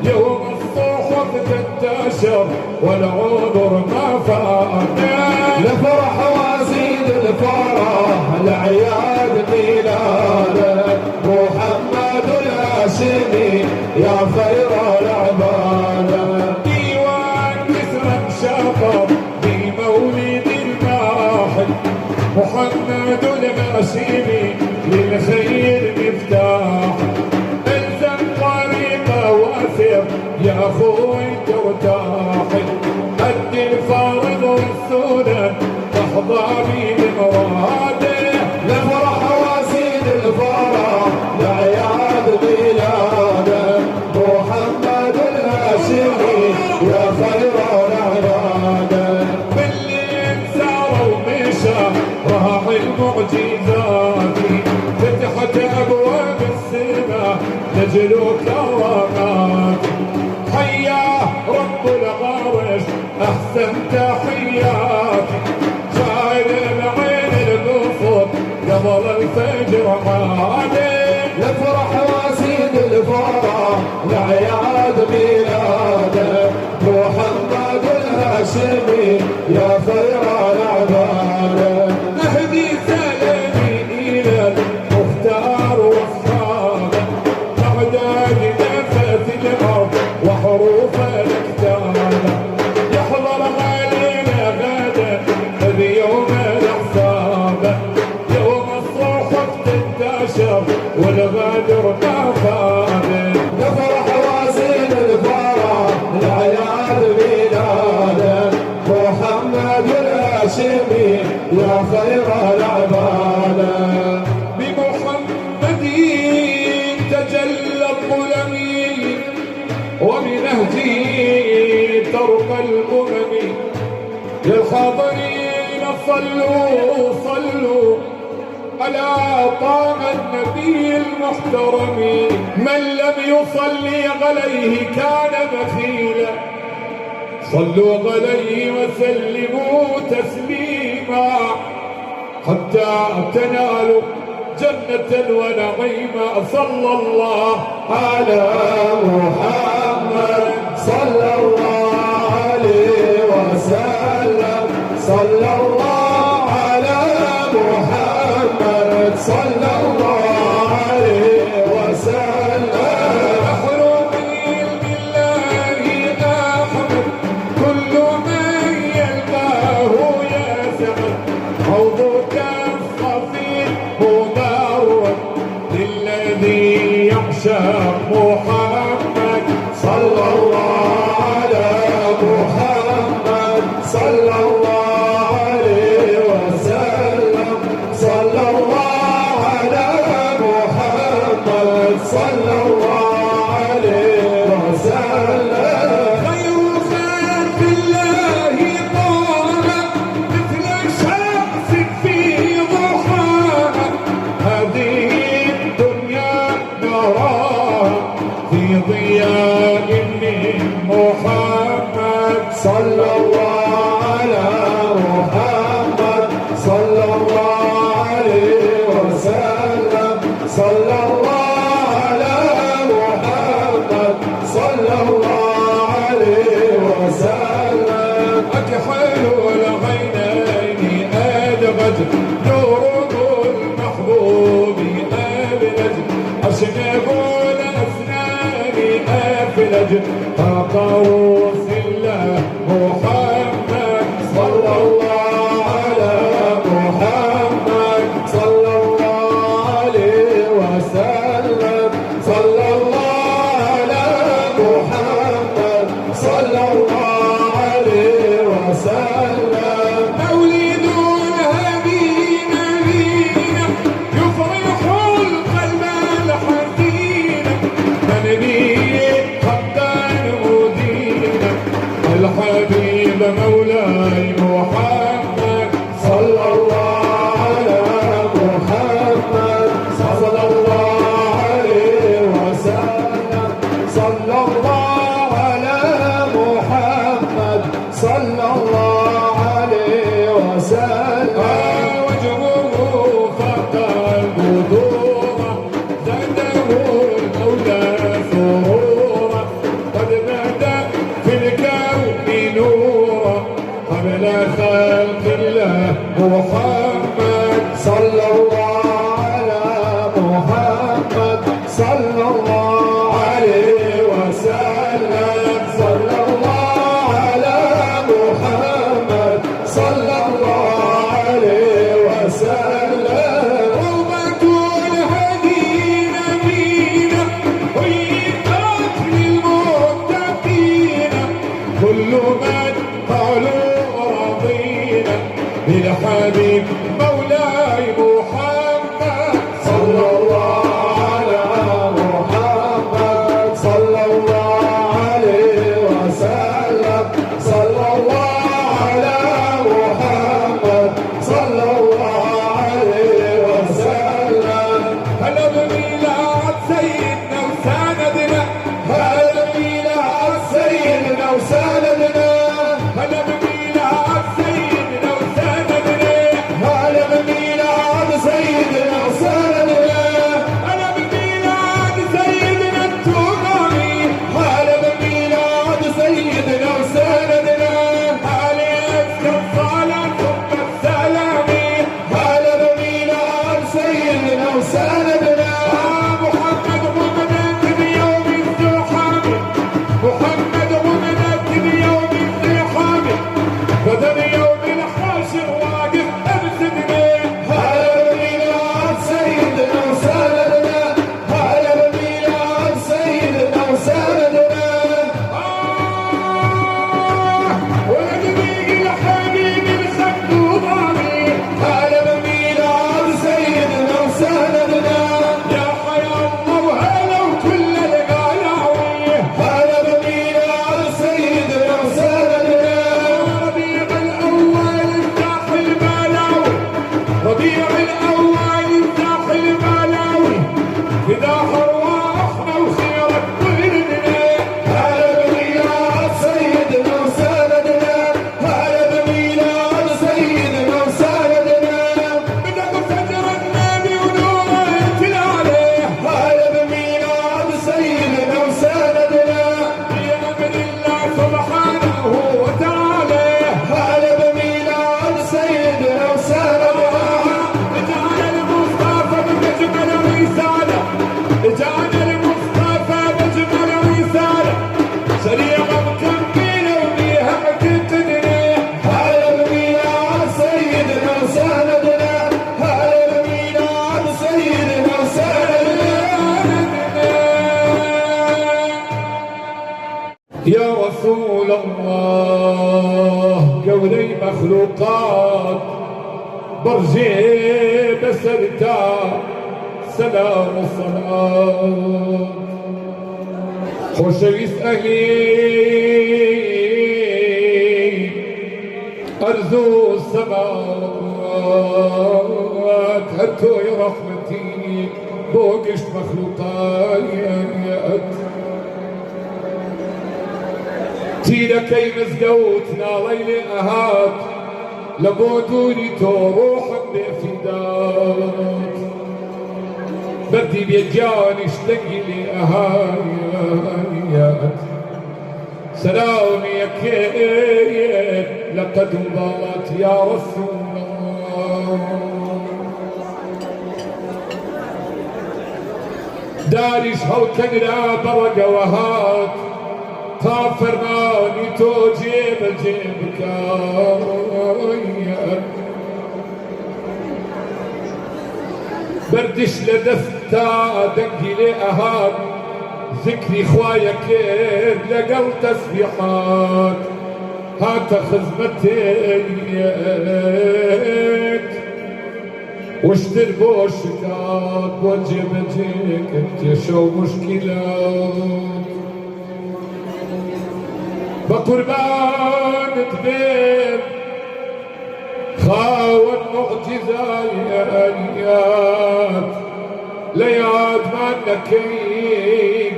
يوم الصحف تنتشر والعذر ما فاتنا. لفرح وزيد الفرح لعياد ميلاده محمد الهاشمي يا خير العباد. ديوان كسرى انشطر بمولد الماحل محمد الهاشمي للخير مفتاح. الزم طريقه واسر يا اخوي ترتاح قد الفرض والسنن تحظى بمراده. لفرح وزيد الفرح لعياد ميلاده محمد الهاشمي يا خير العباد. بالليل سار ومشى راعي المعجزات فتحت ابواب السماء نجل كرامات. حياه رب العرش احسن تحياتي شاهد بعين البصر قبل الفجر عادي. لفرح وزيد الفرح لعياد ميلاده محمد الهاشمي يا خير العباد. نهدي سلامي الى المختار واصحابه اعداد نفس الارض وحروف الكتابه. يحضر علينا غدا بيوم الاحساب يوم الصحف تنتشر والغدر ما فاده. نفرح وزيد الفرح لعياد ميلاده محمد الهاشمي يا خير العباد. بمحمد تجلى الظلم وبنهجه ترقى الامم. للحاضرين صلوا صلوا على طه النبي المحترم. من لم يصلي عليه كان بخيلا صلوا عليه وسلموا تسليما حتى تنالوا جنة ونعيما. صلى الله على محمد صلى الله عليه وسلم. صلى الله على محمد صلى الله عليه وسلم. محرومي بالله أحمد كل من يلقاه يا سعد حوضك الصفي صلى الله على محمد صلى الله عليه وسلم صلى الله على محمد صلى الله عليه وسلم أكحل العينين أدغت نور المحبوب أبلج أشنب الأسنان أفلج قوس الله محمد صلى الله على محمد صلى الله عليه وسلم صلى الله على محمد صلى الله عليه وسلم مولد الهدي نبينا يفرح القلب الحزين نبي حقا مدينا الحبيب مولاي محمد صلى الله على محمد صلى الله عليه وسلم صلى الله على محمد صلى الله عليه وسلم وجهه فقع البذور زاده المولى سرورا قد بدا في الكون نورا قبل خلق الله محمد صلى الله على محمد صلى الله عليه وسلم صلى الله على محمد صلى الله عليه وسلم روضة الهدي نبينا ويقات للمتقين كل من قالوا رضينا بالحبيب مولاي محمد صلى الله على محمد صلى الله عليه وسلم صلى الله على محمد صلى الله عليه وسلم هلا بميلاد سيدنا وسندنا هلا بميلاد سيدنا وسندنا هلا بميلاد سيدنا وسندنا هلا بميلاد سيدنا وسندنا هلا بميلاد سيدنا الترابي هلا بميلاد سيدنا وسندنا عليك الصلاة ثم السلام هلا بميلاد سيدنا وسندنا محمد ومنك بيوم الزحام محمد ومنك بيوم الزحام بدل يوم الحاشر واقف أبسدنا هلا بميلاد سيدنا وسندنا هلا بميلاد سيدنا وسندنا ونبيك الحبيب الخطوباني هلا بميلاد سيدنا وسندنا يا حيا الله وهلا وكل القلاوي هلا بميلاد سيدنا وسندنا ربيع الأول افتح البلاوي ربيع الأول افتح البلاوي فداح أرواحنا وخيرك كلنا هلا بميلاد سيدنا وسندنا هلا بميلاد سيدنا وسندنا بدك فجر النبي ونوره يتلالي هلا بميلاد سيدنا وسندنا بأمر الله سبحانه وتعالى هلا بميلاد سيدنا وسندنا اجعل المصطفى بمجمل رسالة اجعل المصطفى بمجمل رسالة شريعة مكملة وبيها متقنة هلا بميلاد سيدنا وسندنا هلا بميلاد سيدنا وسندنا يا رسول الله قولي مخلوقات برجع بسرتا سلام الصلاة خوشويس أهلي أرجو السماوات هاتو يا رحمتي بوقش مخلوقات تيركي مزقوتنا ليلي أهات لبودوني تروح بفدات بدي بيجاني اشتقي لي أهايات سلامي يا كيد لقد انضلت يا رسول الله دارش هالكنرا برق وهات فرماني تو جيب جيبك بردش لدفتا دقي لي أهات ذكري خوايا كيد لقل تسبيحات هات خزمتك واشتر بوشكات وجيب جيك اكتشو مشكلات بقربان كبير خاون معجزات ليعاد معنك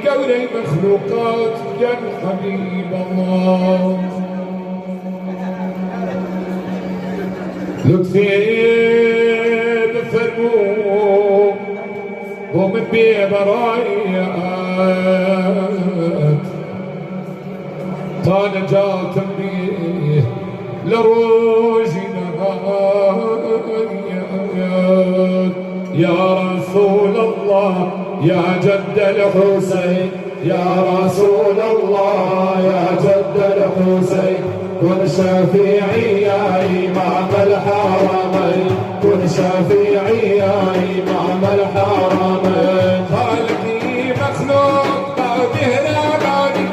قولي مخلوقات يا حبيب الله لطفي بفرمو ومن ببرايات طال جات بيه لروجنا يا رسول الله يا جد الحسين يا رسول الله يا جد الحسين كن شفيعي يا إمام الحرمين كن شفيعي يا إمام الحرمين خالقي مخلوق بعده رماني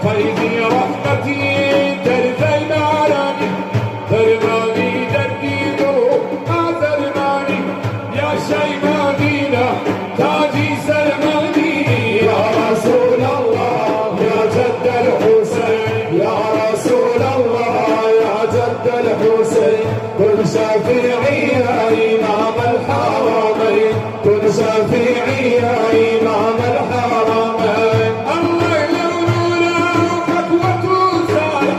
فيضي رحمتي ترثى المعاني ترماني دردي دروب هذا الماني يا شي مدينة تاجي سلماني يا رسول الله يا جد الحسين يا رسول الله يا جد الحسين كن شفيعي يا إمام الحرمين كن شفيعي يا إمام الحرمين الله يلونونا خطوته سارة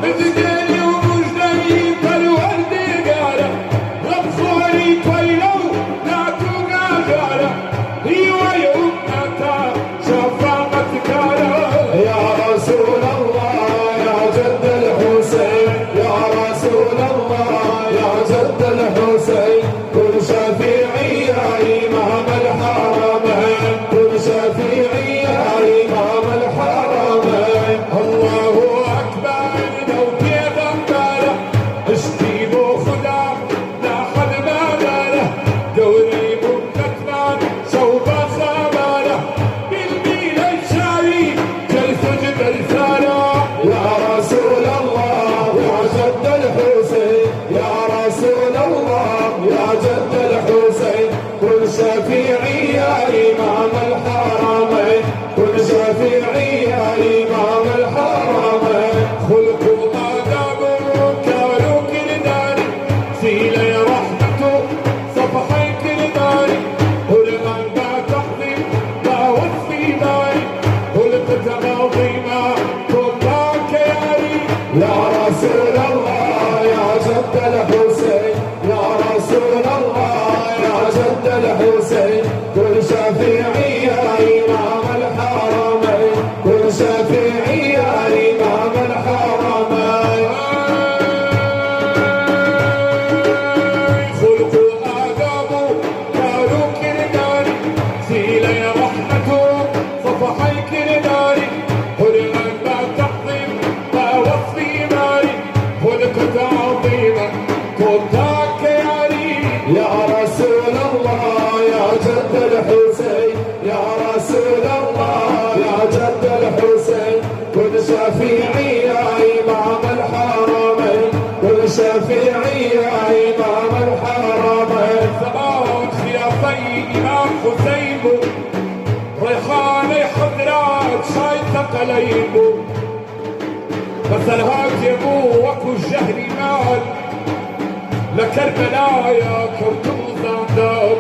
بتقلي ومجدي فالورد قالة ربصوري كويلو ناتو قاجالة هي ويومنا شفاقة كالة يا رسول الله يا جد الحسين يا رسول الله يا جد الحسين كن شفيعي يا إمام الحرمين كن شفيعي يا إمام الحرمين الله أكبر لو كيف أمبالة اشتيبو خدا لا حد ما باله دوري مكتمان صوبة خبالة بالميل الشاوي جلس جبل ثارة يا رسول الله يا جد الحسين يا رسول الله يا جد الحسين كن شفيعي يا إمام الحرمين كن شفيعي يا إمام الحرمين خلق آدم كانوا كرداني سيلة رحمته صفحي كرداني هلقان تحظيم وصفي داري هلقت عظيمة طباك ياري يا رسول الله يا جد الحسين يا رسول الله يا جد الحسين كن شفيعي يا إمام الحرمين كن شفيعي يا إمام الحرمين خلق آدم كانوا كرداني سيلة رحمته صفحي كرداني هلقان تحظيم وصفي داري هلقت عظيمة طباك ياري يا رسول الله يا جد الحسين يا رسول الله يا جد الحسين كن شفيعي يا إمام الحرمين كن شفيعي يا إمام الحرمين زمان خلافي إمام حسين ريحاني حضرات شاي ثقلين مثل هاجمو وكو الجهل مال لكربلاء يا كرتم زندان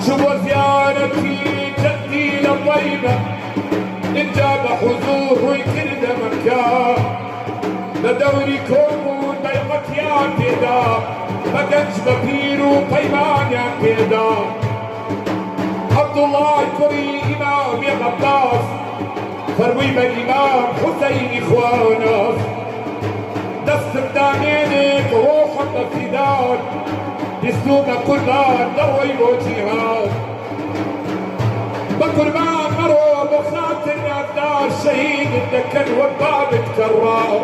شو زيارتي جدي لطيبة انجاب حضور ويكرد مكان لدوري كومون بيقت يا بيدا بدنج ببيرو بيمان يا بيدا عبد الله كوري إمام يا غطاس فروي بالإمام حسين إخوانا دست بدانينك روح بفدان يسلوك قربان دروي بوجهان بقربان مرو بخاطر النار شهيد الدكن وبابك كرار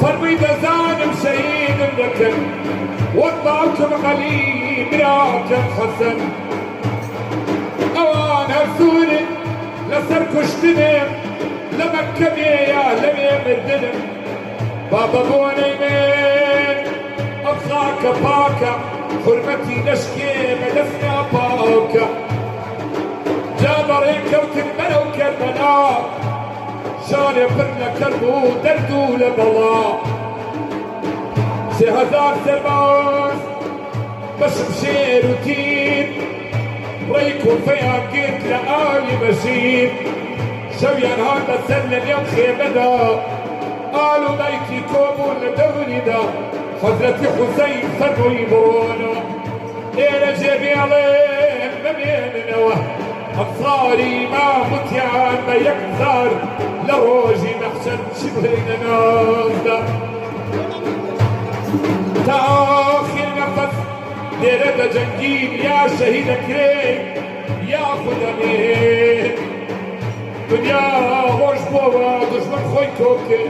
فروي بزانم شهيد الدكن وبابكم علي براكم حسن اوان هرسوني لسر كشتنم لمكة يا لمي مردنم بابا بوني من أبخاك باكا حرمتي نشكي مدفنا باكا جابرين كوتك بلو كربلاء شاني بنا كربو دردو لبلا شهزار سرباز باش مشي روتين ريكو فيها قيت لآلي بشير شويان هذا سلم يوم خيبدا قالوا بيتي كومون لدوري دا حضرتي حسين فروا يبرونا ليلة جميلين ما بين نوه أبصاري ما متيان ما يكثر لروجي محشر شبهين نازدا تآخر نفس ليلة جنجين يا شهيد كريم يا خدمين دنيا خوش بوا دشمن خوی توکه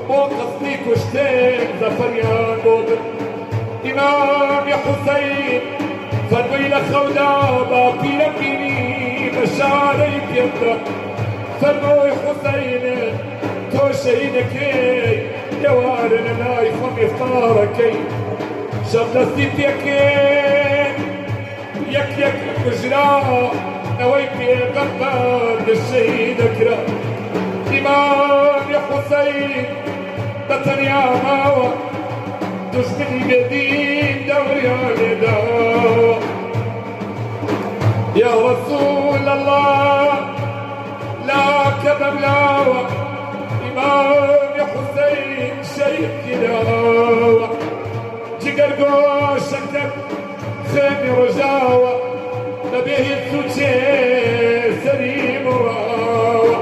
با قصدی کشتن زفریان بود امام یا حسین فرموی لخولا با پیرم بینی بشاری بیرد فرموی حسین تو شهید کی یوارن نایخم افطارکی شب دستی پیکن یک کجرا نوي بيغفر للشهيد اكرم امام يا حسين بطن يا ماوى دشمني قديم دوري على دوا يا رسول الله لا كذب لاوى امام يا حسين شيخ كداوى جقر قوشك خيمي رجاوى نبيه السوچه سريم راوى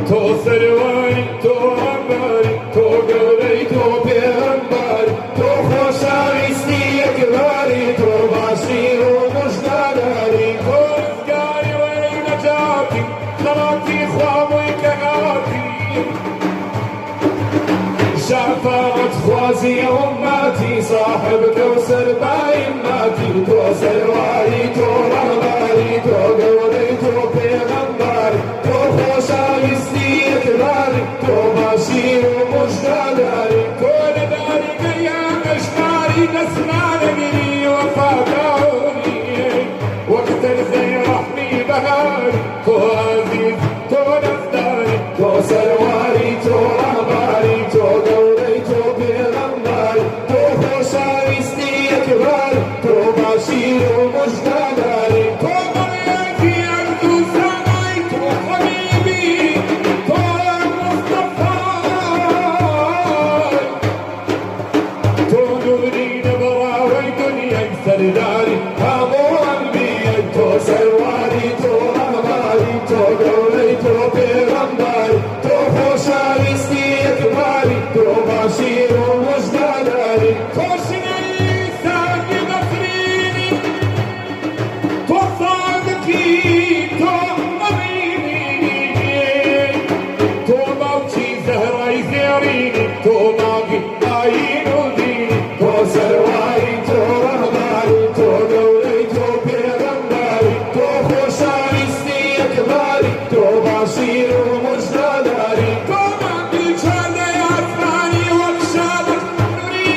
تو سرواني تو عماري تو قولي تو بيغمباري تو خوشاويستي اكباري تو باشير ومجداري تو رزقاري وين نجاتي خلاتي خوامي كغاتي شفاعة خوازي أمتي صاحب كوثر بايماتي تو سرواري تو رهباري تو قولي تو بيغمباري تو خوشاويستي اكباري تو باشير ومجداري تو نداري قيام اشماري نسمعني وفاقوني وقت الزي رحمي بهاري تو عزيز تو نزداري تو سرواري تو رهباري تو قولي تو بيغمباري تو خوشاويستي اكباري تو باشير ومجداري تو مريتي عبدو سامي تو حبيبي تو مصطفى تو نوري نبراوي دنيا سرداري هامو انبياء تو سرواري تو رهباري تو قولي تو بيغمباري تو خوشاويستي اكباري تو باشير ومجداري تو شني ساقي بفريني تو صادقي تو اميني تو موتي زهراي زيريني تو باقي عين وديني تو سرواري تو رهباري تو قولي تو بيغمباري تو خوشاويستي اكباري تو باشير ومجداري تو باقي جانا يا اثماني واكشابك نوري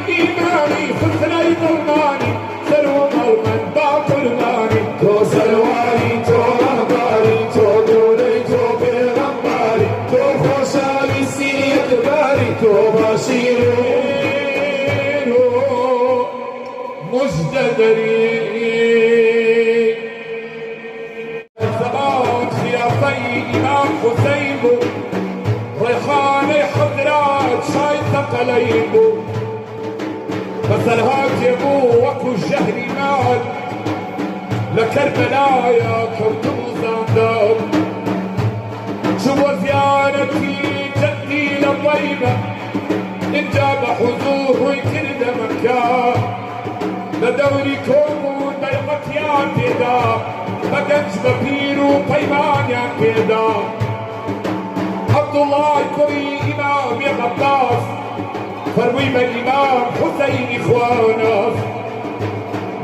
ايماني فثني ظلماني سرو ملمن باقرماني تو سرواري تو رهباري تو قولي تو بيغمباري تو خوشاويستي اكباري تو باشير مجددري قليل بو فسرها جيبو وكو الجهل مال لكربلايا كوكب زاندار شو زيارتي جدي للطيبة إن جاب حضور ويكرد مكان لدوري كومون بيقت يا كدا بقنج ببيرو بيمان يا كدا عبد الله كوي إمام يا غطاس فروي بالإمام حسين إخواناس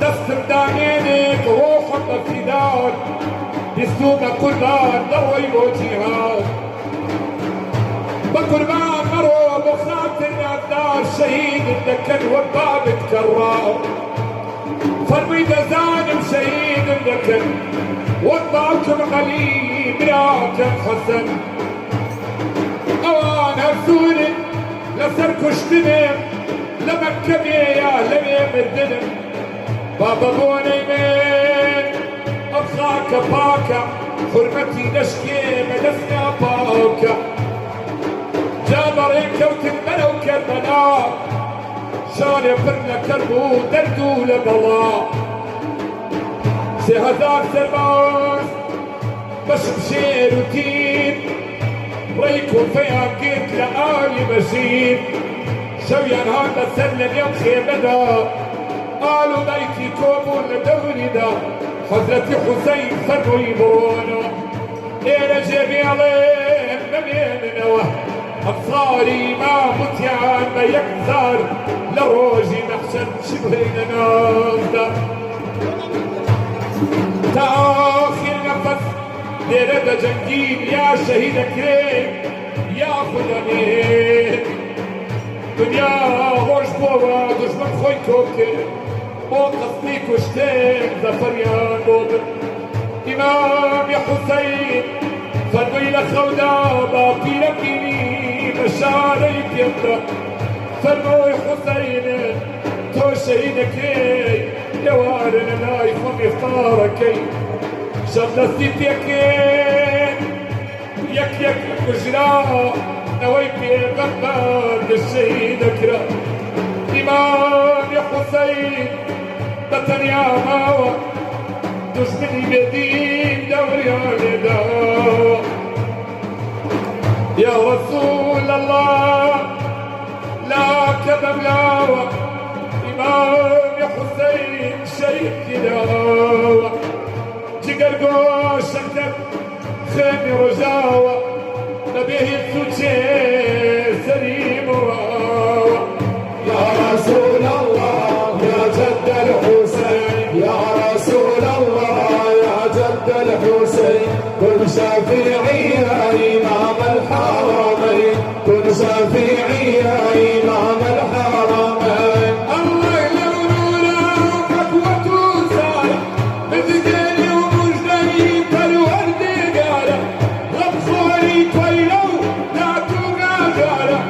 دستر دانينك روح بفدان يسلوك قربان ضوي بوجهاد بقربان مرو بخاطر الدار شهيد لكن وباب تكرار فروي دزانم شهيد لكن وبابكم علي براكم حسن اوان هرسوني لسركش دمم لمكة يا لميم الدنم بابا بوني من أبخاك باكا حرمتي نشكي مدفنا باكا جابرين كوت الملو كربلاء شان يفرنا كربو دردو لبلاء سهزار سرباس باش بشير وتين ريكو فيها قيت لآلي بشير شويان هذا سلم يوم خيبدا قالوا بيتي كومون لدوري دا حضرتي حسين فروا يبرونا إلى جميعهم بمين نوه أبصاري ما متيعان ما يكثر لروجي محشر شبهين نافذة تآخر نفس لرد جنجين يا شهيد كريم يا خلانين دنيا هوش بوا دشمن خوي كوكي بو قصدي كشتين زفريان بوبر إمام يا حسين فرمي لخودا باقي لكيني مشاريك يبدا فرمي حسين تو شهيدك يا وارن نايف يختارك شغلتي يكين يك وجرا نويت غبار بالشهيد اكرا إمام يا حسين بطن يا ماوى دشمني بدين دوري على يا رسول الله لا كذب لاوى إمام يا حسين شيخ كداوى جقرقوش شكتب خيمي رجاوى نبيه السوتشي سليم وراوى يا رسول الله يا جد الحسين يا رسول الله يا جد الحسين كن شفيعي يا إمام الحرمين كن شفيعي يا إمام الحرمين الله يلونونا وفك وتوسع بذكري ومجدني كالورد قاله غبخوري كويلو لا تقاقاله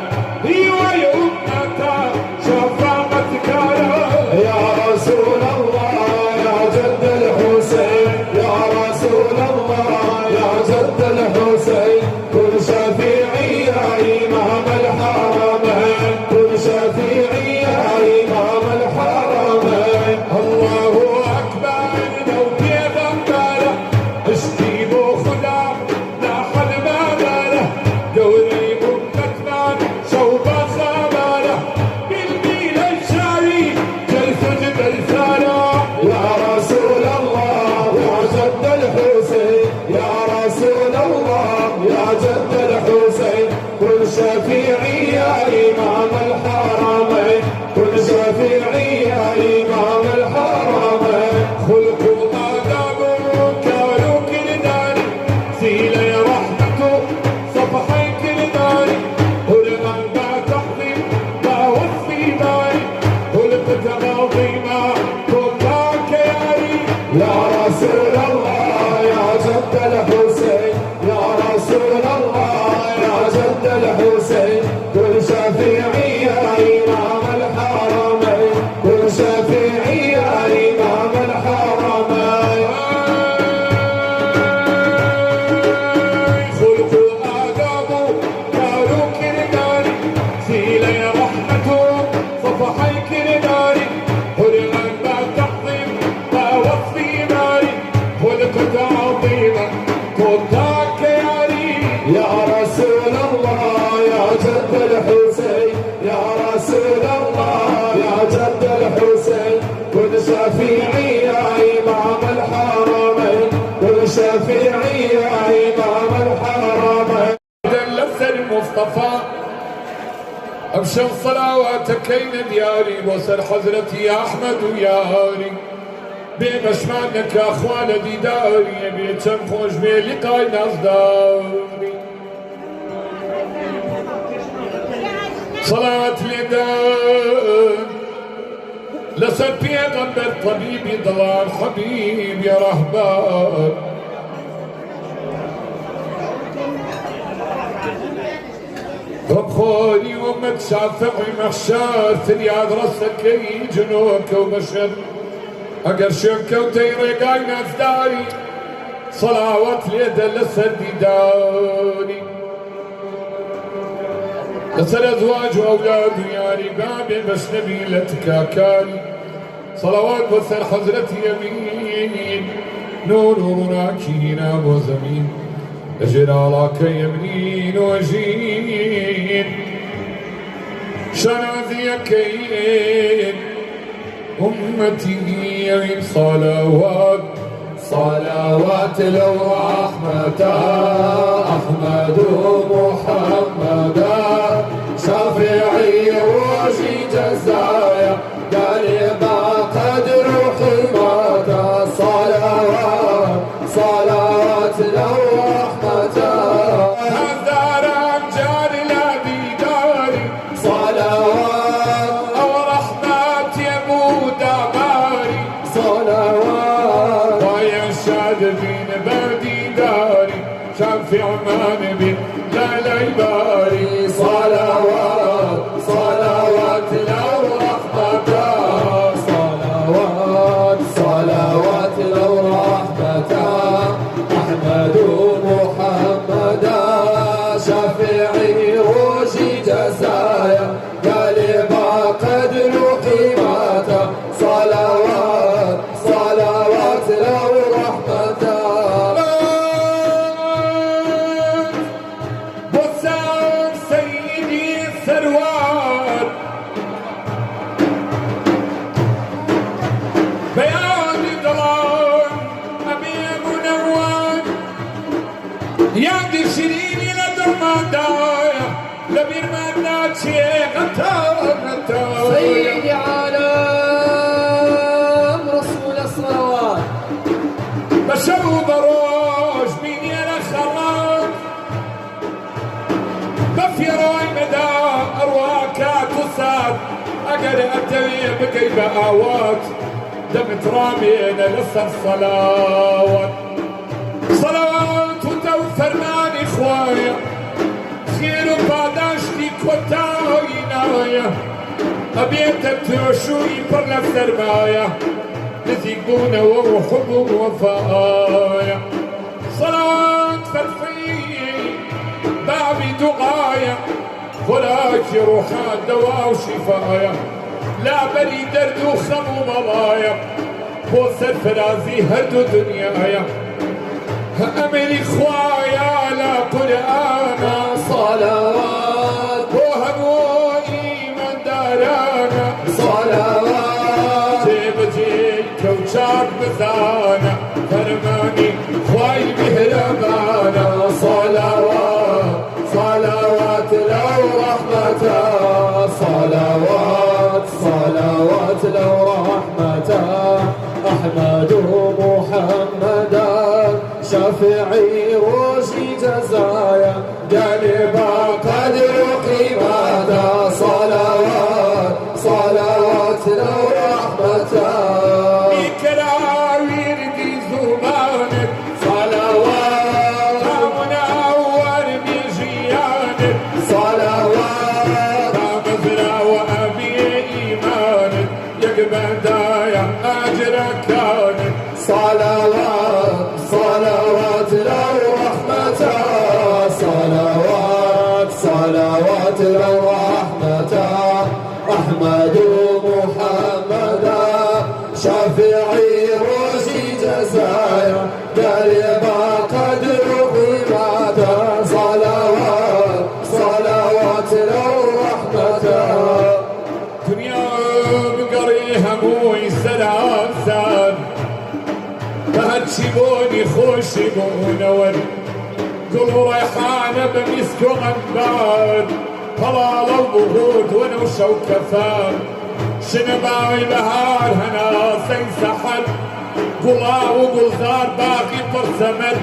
هي ويومنا شفاقتك يا رسول الله يا جد الحسين يا رسول الله يا جد الحسين كن شفيعي يا إمام الحرمين كن شفيعي يا إمام الحرمين الله أكبر لو كيف أمباله اشتي بو خدا لا حد ما باله دوري مكتمان شوبة خباله بالميل الشاري جلس جبل سارة يا رسول الله يا جد الحسين يا رسول الله يا جد الحسين كن شفيعي يا إمام الحرمين كن شفيعي يا إمام الحرمين خلق آدم كانوا كرداني سيلة رحمته صفحي كرداني هلما بعد تحظيم ما وصفي باي هلقت عظيمة كوكاك ياري يا رسول الله يا جد الحسين يا رسول الله يا جد الحسين كن شفيعي يا إمام الحرمين كن شفيعي يا إمام الحرمين خلق آدم كانوا كرداني سيلة رحمته مصطفى أبشر صلواتك كين دياري بوسر حضرتي يا أحمد وياري بمشمعنك أخوان ديداري بيتم خوش بلقاء نصداري صلاة اليدان لسر بيغمبر طبيبي ضلال حبيب يا رهبان رب خوري ومد شافعي محشار ثرياد رسك كي جنوك وبشر اگر شمك وتيري قاينا داري صلاوات اليد لسر ديداري لسر ازواج واولاد يا رباب بس نبي لتكاكاري صلوات وسر حضرة يمين نور راكينا وزمين جلالك يمين وجين شناذي كين أمتي صلوات صلوات لو رحمة أحمد محمدا شافعي روشي جزايا قال ما قدر حمادا صلوات صلوات لو رحمة هالدار أمجار لا ديداري صلوات أو رحمات يمود باري صلوات ويا الشادفين بادي داري شافي عمان بي لا لا يباري صلوات صلوات لو رحمة صلوات صلوات لو رحمة أحمد محمدا شافعي روشي جزايا قال ما قدر قيمته صلوات صلوات لو رحمة بوسام سيدي الثروات بياض ضلال أبي منور يا شيرين لدرمادايا لبير ماناتشي غتا سيدي عالم رسول الصلوات بشروا بروش مين يا خراب بفيروي مدى أرواكا تصاد أقل أتوي بكي بآوات دم ترامين لسه الصلاوات صلوات وتوفر ماني خوايا خير وبعداشتي كوتاينايا أبيتك ترشوي بر نفس المايا نزيقونا وحب وفايا صلوات فرفي بابي دعايا فراجي روحات دواء وشفايا لا بلي درد وخم وملايا بوسر فرازي هدو دنيايا أملي خوايا لا قرآن صلوات وهمو إيمان دارانا صلوات جيك وشاك بزانا فرماني خواي بهربانا صلوات صلوات لو رحمة صلوات صلوات لو رحمة أحمد محمدا شافعي روشي جزايا جانبا قدر قيمة صلوات صلوات لو رحمة بكراوير دي زبانك صلوات منور بجيانك صلوات مزرعة وأبي إيمانك يقبل دايا أجرك كانك صلوات صلوات لو رحمة صلوات صلوات لو رحمة أحمد محمدا شافعي روشي جزايا قريبا قدر قيمته صلوات صلوات لو رحمة دنيا بقريها موي سلام سان فهتشيبوني خوشي بونور قولوا ريحان وانا بمسك وغنبان طلال وبهود ونوشة وكفان شنباوي بهار هنا سيسحل قلا وقلزار باقي برسمل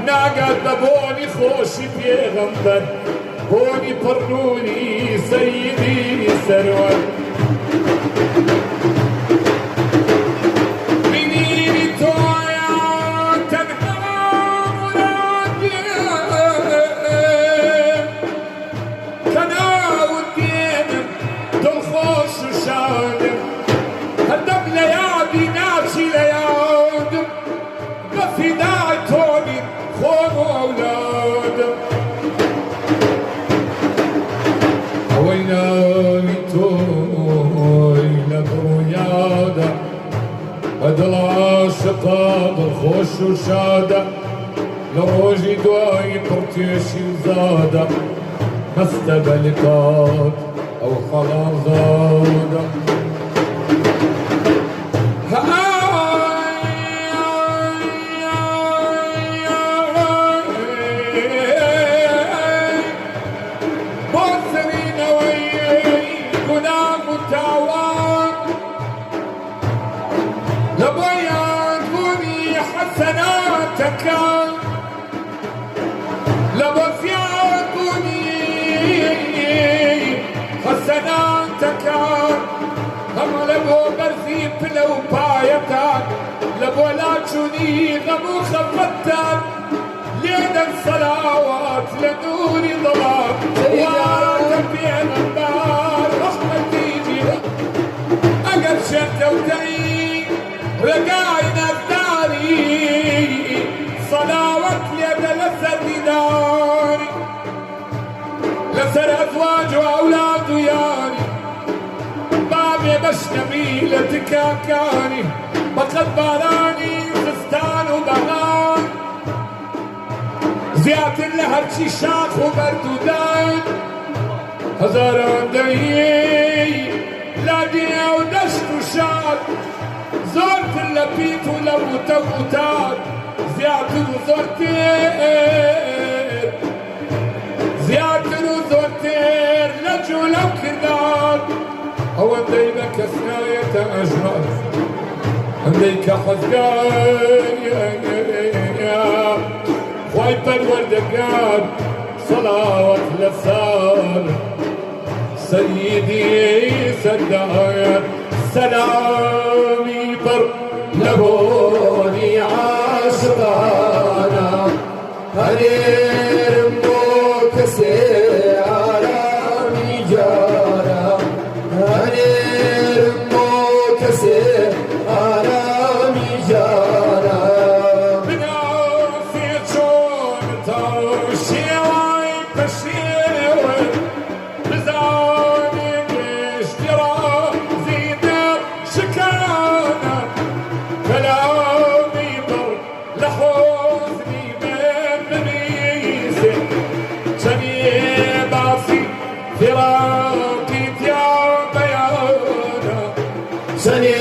ناقد بوني خوشي بيغنبر بوني برنوني سيدي سرور شطاب الخوش وشادة لروجي دواي برتيشي وزادة مستبلكات أو خلاصادة بوسرين وياي كنا متعوان لبيا حسناتك لبثياتني حسناتك هم لبو برزي بلو بايتك لبو لاجوني غمو خفتك لين الصلوات لنور ضلال وارد بين النار رحمتي جي اقل شد وتعي رقاينا صلاوات ليد لسر داري لسر أزواج وأولاد ياري بابي بش نبيلة تكاكاني بقد باراني فستان وبهان زيات لهرشي شاخ وبردودان هزاران دهي لاقي ودشت وشاد زرت اللبيت ولو توتات زيادة وزرتير زيادة وزرتير لجو لو كذاب هو ديبك سناية أجمل عنديك حزقان خواي بالوردقان صلاة لسان سيدي سدايا سلامي بر لبوني عاشقانا هنير موكسي عالمي جانا هنير موكسي عالمي جانا بنافي جون توشي واي بشيوي بزاني اشترا زيدر شكانا كلامي بر لحوزني من بنيسي شني باسي فراقي يا بيانا شني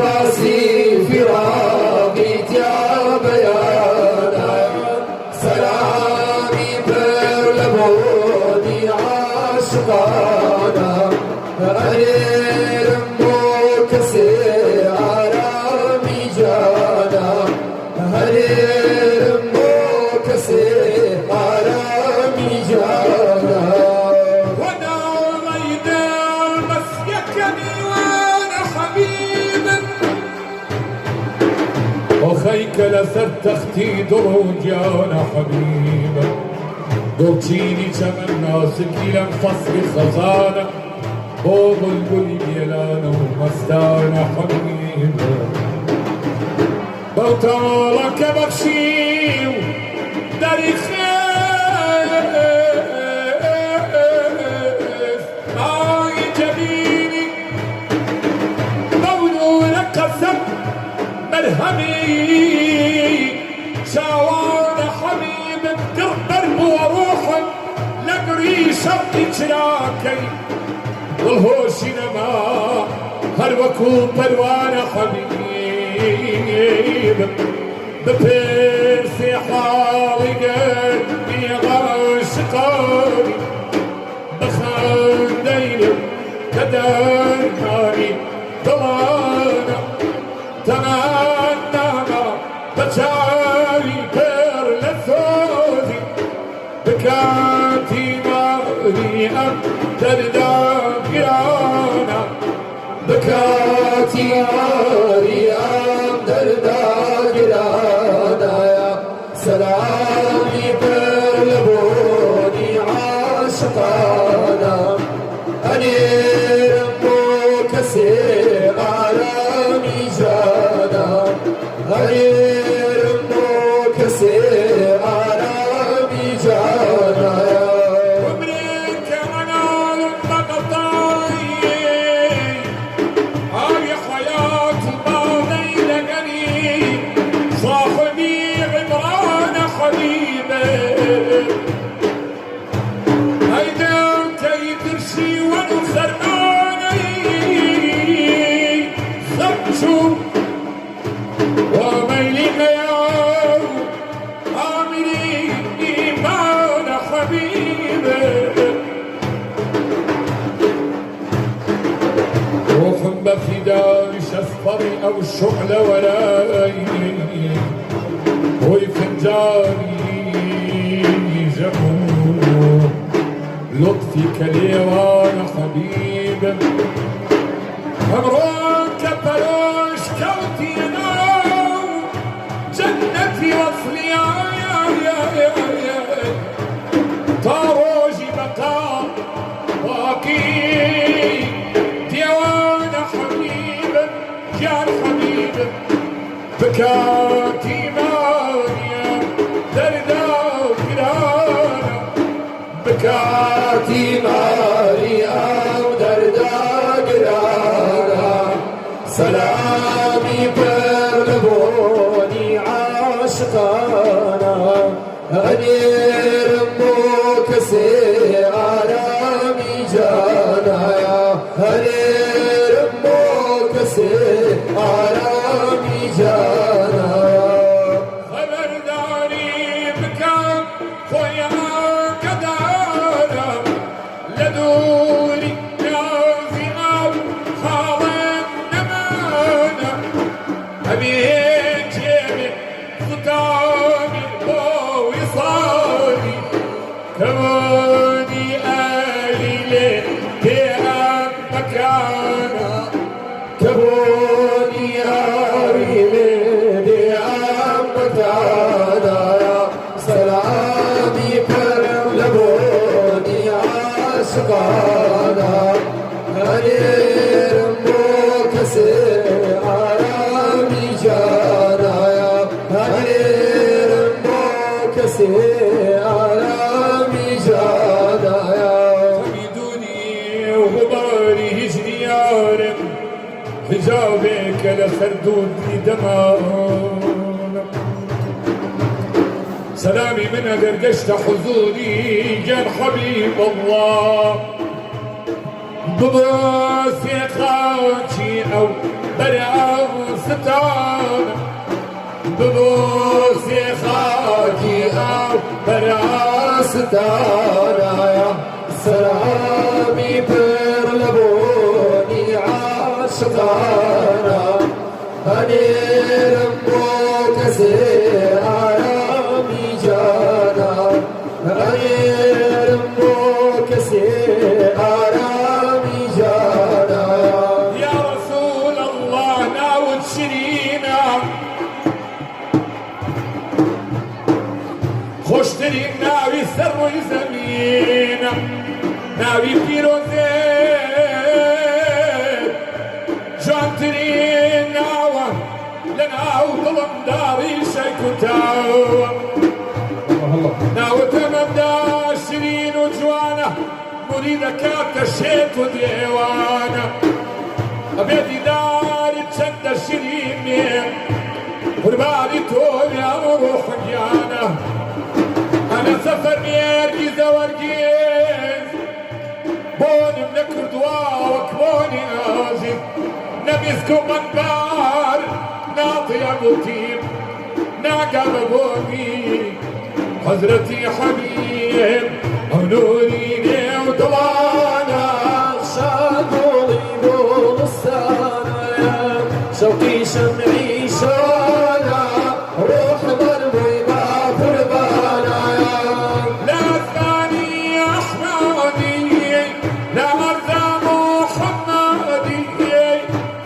باسي فراقي يا بيانا سلامي بر لبوني عاشقانا أنير موكسي عالمي جانا أنير موكسي عالمي جانا وانا غيدار بس يكني وانا حبيبك وخيك لسرت اختي دروج يا انا حبيبك دوتيني كمن ناسكي لم فصل خزانه بوب القلي بيلانا ومستانا حبيبه بوطالك بخشيو داري خيف معاي جبيني بونورك قسم مرهمي شاوانا حبيب درب وروحك لقري شرطي شراكي والهوش نما هروكو بلوانا حبيب ببيرسي حالي قلبي غاي داري بخنديني كدرناني ضلانا تمنانا بشاري كر لثوزي بكاتي ماري أم دردا قرانا بكاتي ماري أم دردا قرانا يا سلامي بلبوني عاشقانا أني ربك سير عالمي جانا أني ربك سير عالمي جانا ومريك أنا المقطعي هاي حياة الماضي لقني صاحبي عمران حبيبي هيدا كيدرشي ونخرماني خمشو وميلي مياو عاملي إيمان حبيبي روح ما في دارش أصفري أو الشعلة ولاي وي فنجاني جمهور لطفي كليوان حبيب أمرك كبروش كوتي ناو جنتي وصلي يا طاروجي بقى واكي ديوان حبيب يا الحبيب بكاتي ماريا دردا كرانا بكاتي ماريا دردا كرانا سلامي برلبوني عاشقانا أني ربك سيارامي جانا يا أني ربك سيارامي جانا خبرداري بك خويا كدارا لدوري نازي أو خالد نمانا أبيك جيبي ختامي ووصالي كماني آلي ليه بأم مكانا كبوني آلي ليه بأم مكانا سلامي برلبوني عاشقانا غير مكسر عرامي جانا غير مكسر عرامي جانا تريدوني وغباري هجري يارم حجابك لخردودي دمان سلامي من قرقشت حضوري يا حبيب الله ببوسي خاجي أو برعا ستان ببوسي خاجي أو برعا ستان يا سلامي برلبوني عاشقانا أني ربك سيارامي جانا أني ربك سيارامي جانا يا رسول الله ناود شرينا خوش ترين ناوي سر الزمين ناوي فيروزين جان ترين ناوة لناو ظلم داري شيكوتاو ناوة تمنى شرين وجوانا مريدك كشيت وديوانا أبيدي داري تشد شرين وربالي تومي أروح جانا أنا سفر ميرجي زورجيز بوني من كردوا وكبوني آزي نبيسكم منبار ناطي أبوتيم ناقب بوني حضرتي حبيب نوري ودوانا شاقولي بولستانا شوقي شمعي شانا روح ضربي ما قربانا لا ثاني أحمدي لا أرضى محمدي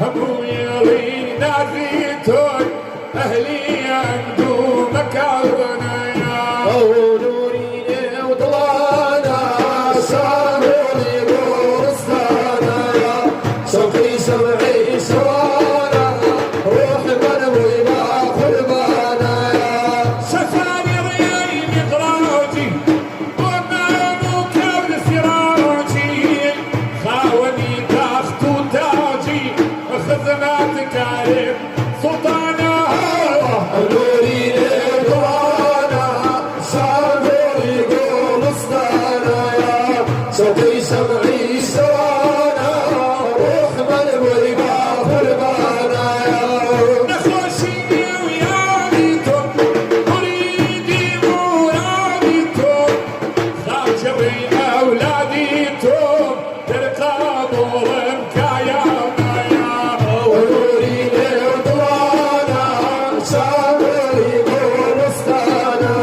أبوي لي ناديتك أهلي عنده مكاننا نوري وضلانا شاقولي بولستانا شوقي شمعي شانا روح ضربي ما قربانا شفاني ريالي مغراجي ومامك ولسراجي خاوني تخت وتاجي خدماتك عارف سلطانا نوري وضلانا شاقولي بولستانا شوقي شمعي شانا روح ضربي ما قربانا نخوشي ويانيتم مريدي مراديتم خاجري أولاديتم ترقبوا مكايانا ونوري وضلانا شاقولي بولستانا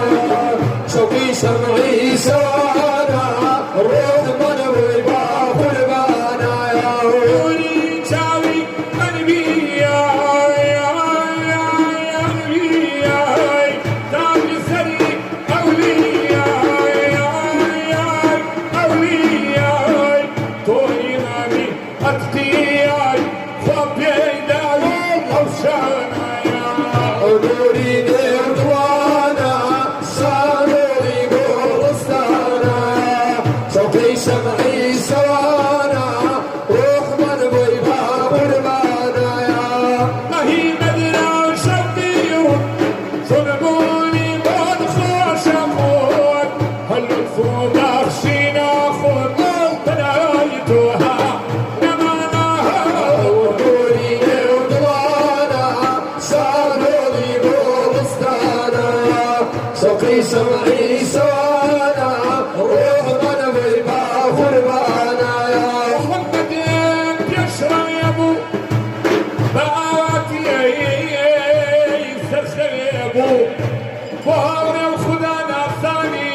شوقي شمعي شانا روح ضربي ما قربانا نوري جاوي قلبي دامي سري أولياي توي مامي أتقياي فبيداي أوشانا نوري وضلانا شاقولي بولستانا شوقي شمعي شانا روح ضربي ما قربانا ما هي مدرى شبير صنبوني بالخوش أخوك هاللطفو بخشي ناخد بنايتها نماناها نوري وضلانا شاقولي بولستانا شوقي شمعي شانا روح ضربي ما قربانا محمد يشرب بآواتي سرخيبو وهوري وخدانا ثاني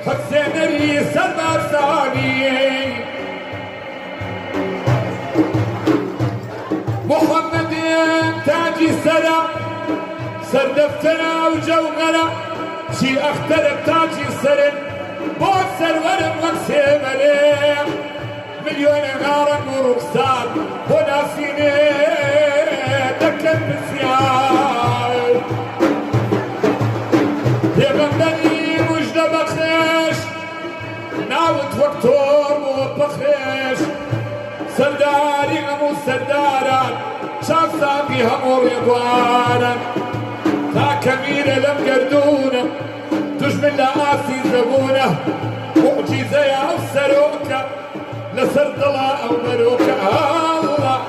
حسيني سرنا ثاني محمد تاجي سرى سردفتنا وجوغنا شي اخترب تاجي سرن بود سرورم وكسيمرم مليون غارم ورقصان وناسيني دكن بسيار يغمدني مجد بخش ناوت وقتور وبخش سرداري همو سرداران شاف ساقي همو رضوانا تا كبيرة لم قردونا تجمل لآسي زبونة معجزة يا السروكة لسر طلا أو مروكة الله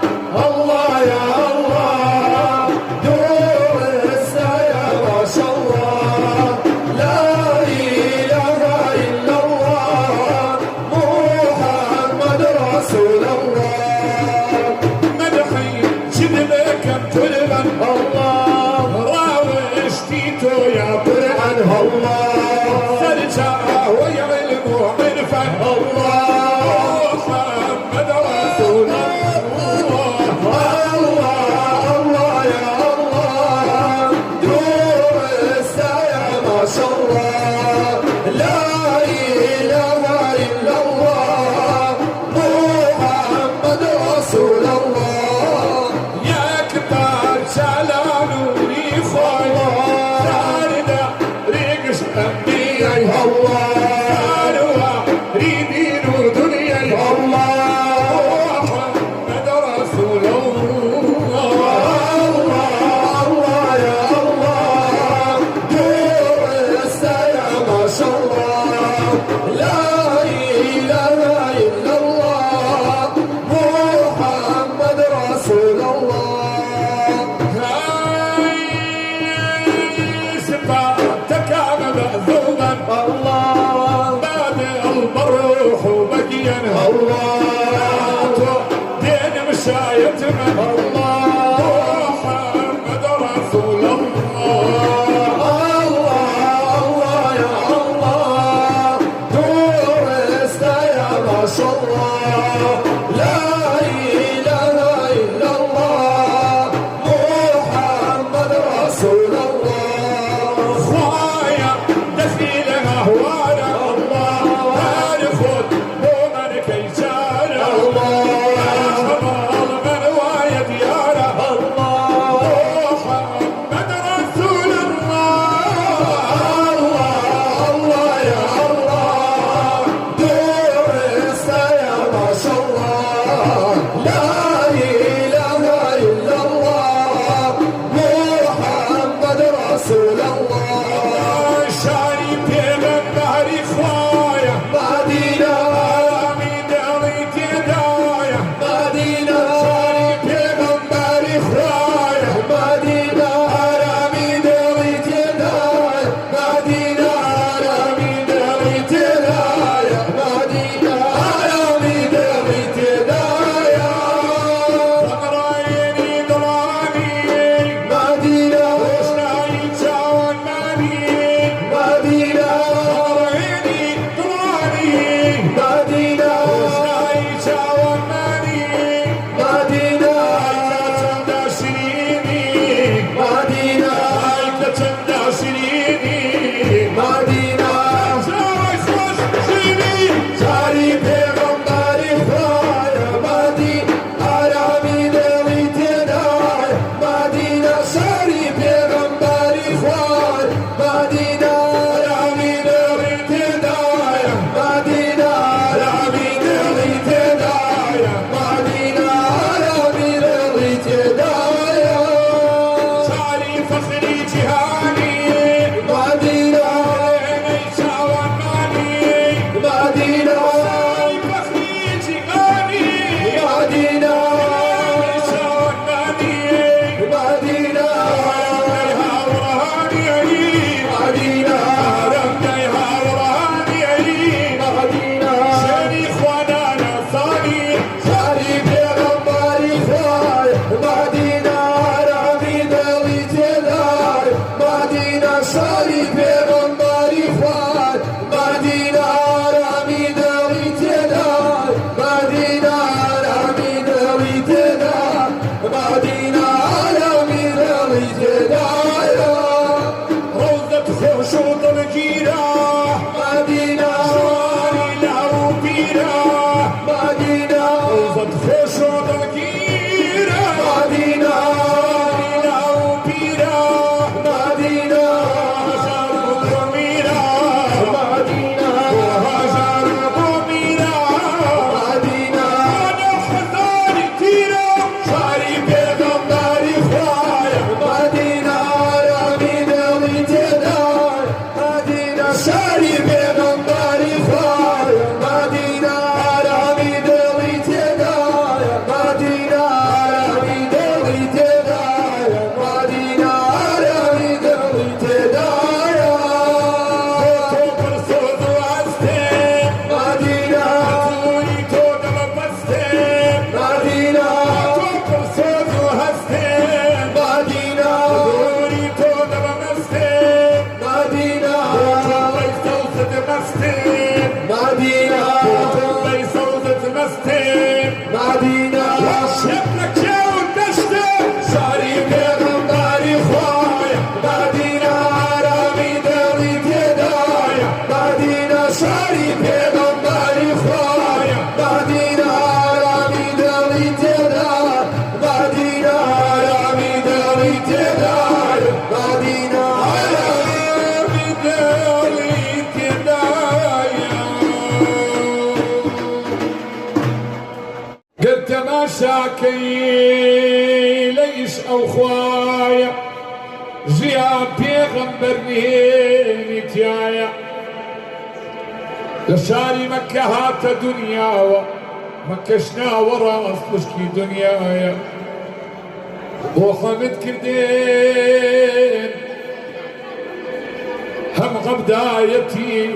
الله يا الله دور السايا ما شاء الله لا إله إلا الله محمد رسول الله مدحي شدلك بتلبن الله راوشتيتو يا قرآن الله سرجع ويعلم وعرفا الله محمد رسول الله الله يا الله دور السايا ما شاء الله لا إله إلا الله محمد رسول الله يا كبار شالانوني خوي سارنا ريقش أمي الله ساروا ريدين دينا الله دين مشايتنا الله محمد رسول الله الله الله يا الله نور يا ما شاء الله لا إله إلا الله محمد رسول الله خوايا دخيلنا هوانا الله هنفوت ومن كيجانا الله من وايا ديارا الله محمد رسول الله الله يا الله نور يا ما شاء الله لا إله إلا الله محمد رسول الله شاري بيغمبري خوايا مدينة من داري تدايا مدينة شاري بيغمبري خوايا مدينة رامي دريت يداي مدينة رامي دريت يداي مدينة رامي دريت يداي فقرايني دراني مدينة وشناي جاون ماني مدينة فقرايني دراني مدينة وشناي جاون ماني مدينة تندا شريني مدينة تندا شريني مدينة جاوي خوش شريني ساري پیغمبری خواهی مدینه آرامی دلی تدای مدینه ساری پیغمبری خواهی مدینه آرامی دلی تدای مدینه آرامی دلی تدای مدینه آرامی دلی تدای شاري فخري جهاني مدینه عيني جاون ماني مدینه شاري فخري جهاني مدینه عيني جاون ماني مدینه رمديها ورهاني عيني مدینه رمديها ورهاني عيني مدینه شاري خوانانا ثاني ساری پیغمبری خواهی مدینه آرامی دلی تدای مدینه ساری پیغمبری خواهی مدینه آرامی دلی تدای مدینه آرامی دلی تدای مدینه آرامی دلی تدای روضة خوشوط الجيرة مدینه شاري له بيرة مدینه روضة خوشوط الجيرة مدینه شاري له بيرة مدینه هاجر ضميرة مدینه هاجر ضميرة مدینه أنا حزاني تيرة ساری پیغمبری خواهی مدینه آرامی دلی تدای مدینه ساری پیغمبری خواهی مدینه آرامی دلی تدای مدینه آرامی دلی تدای مدینه آرامی دلی تدای تو برسوز وعزتي مدینه عزوني تو دلبستي مدینه تو برسوز وهستي مدینه عزوني تو دلبستي مدینه ليس وسط مستي مدینه ليس وسط مستي مدینه شبلك يا ودشتي ساری پیغمبری خواهی مدینه آرامی دلی تدای مدینه ساری پیغمبری خواهی مدینه آرامی دلی تدای مدینه آرامی دلی تدای مدینه آرامی بدالي كدايا قد تماشاكي ليش او خوايا زياد بيغمبر نهيني تيايا لشاري مكة هات دنيا مكشنا ورا اصلشكي دنيايا وحمد كردين هم غبدايتي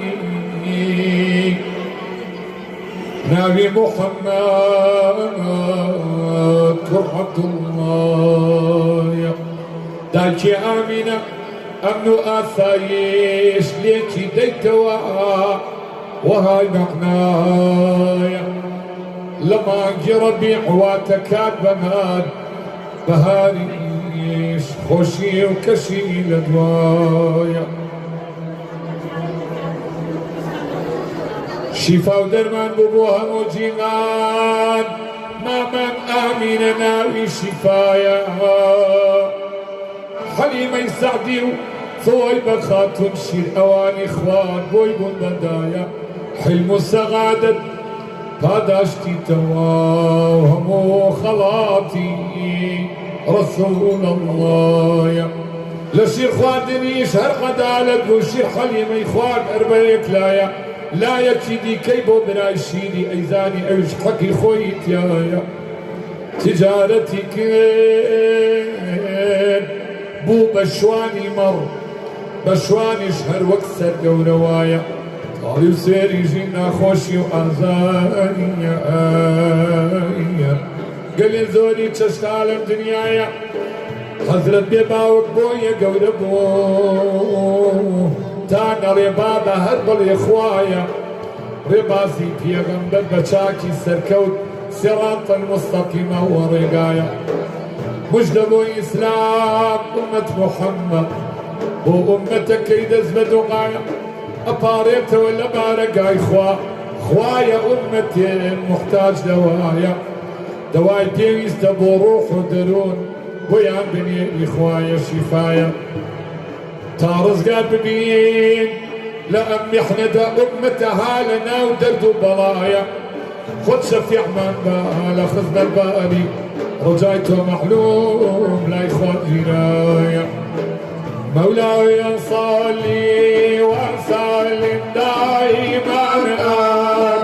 نبي محمد كرحة الله داكي آمنة أمن آثايش ليكي ديتوا وهاي معنايا لما جربي عواتك بمان بهاريش خوشي وكشي لدوايا شفا ودرمان ببوها وجيغان ما من آمين ناوي شفايا حليمي سعدي ثويبة خاتون شير أواني إخوان بويبون بدايا حلم سغادة قاداشتي تواهم خلاطي رسول الله يا لشير خوادني شهر قدالة وشير حليمي إخوان أربعيك لايا لا يكيدي كيبو برايشيني أيزاني أيش حكي خويت يا تجارتي كين بو بشواني مر بشواني شهر وكسر قوروايا طالب سيري جينا خوشي وأرزاني قال لي زوري تشتغل دنيايا حضرت بباوك بويا قوربو تانا ربابة هربل إخوايا رباسي بيغمبر بچاكي سركوت صراط المستقيم ورقايا مجدبو إسلام أمة محمد وأمتك كيد أزمد وقايا أباريت ولا بارقاي خوايا أمتي محتاج دوايا دواي بيويز تبو روح ودرون ويا بني إخوايا شفايا تارز قال بمين لأمي احنا دا أمتها لنا ودرد بلايا خد شفيع من بالا خذنا البالي رجايته معلوم لا يخوان جنايا مولاي صلي وسلم دائما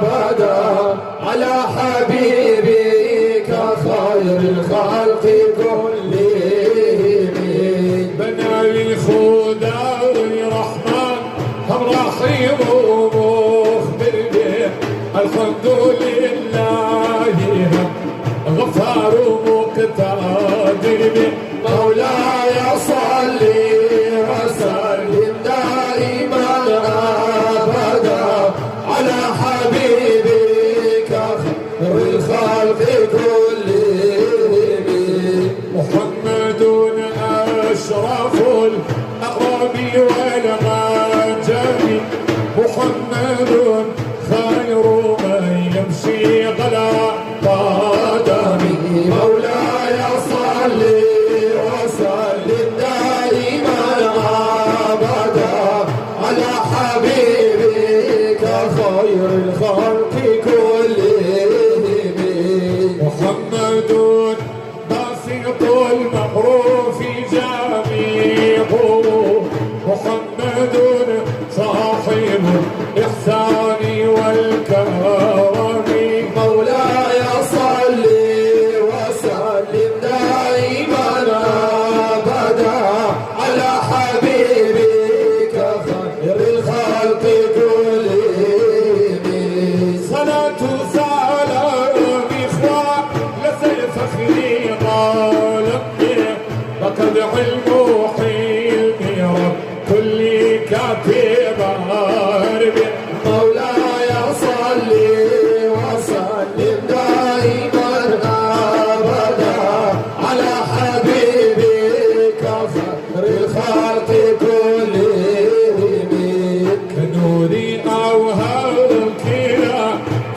أبدا على حبيبك خير الخلق كلهم بنالي خداي رحمن هم رحيم ومخبر به الحمد لله غفار ومقتدر به مولاي صلي وسلم دائما أبدا على حبيبك خير الخلق كلهم محمد أشرف الأقرب والغجم محمد خير من يمشي على قدمه مولاي صلي وسلم دائما أبدا على حبيبك خير الخلق كلهم محمد باسط المعروف جميعه محمد صاحب الإحسان والكرم مولاي صلي وسلم دائما أبدا على حبيبك خير الخلق كلهم صلاة سلام إخوان لسيف فخري ظالمي لقد علم حلمي رب كل كاتب هربي مولاي صلي وسلم دائما أبدا على حبيبك خير الخلق كلهم كنوري أوهامك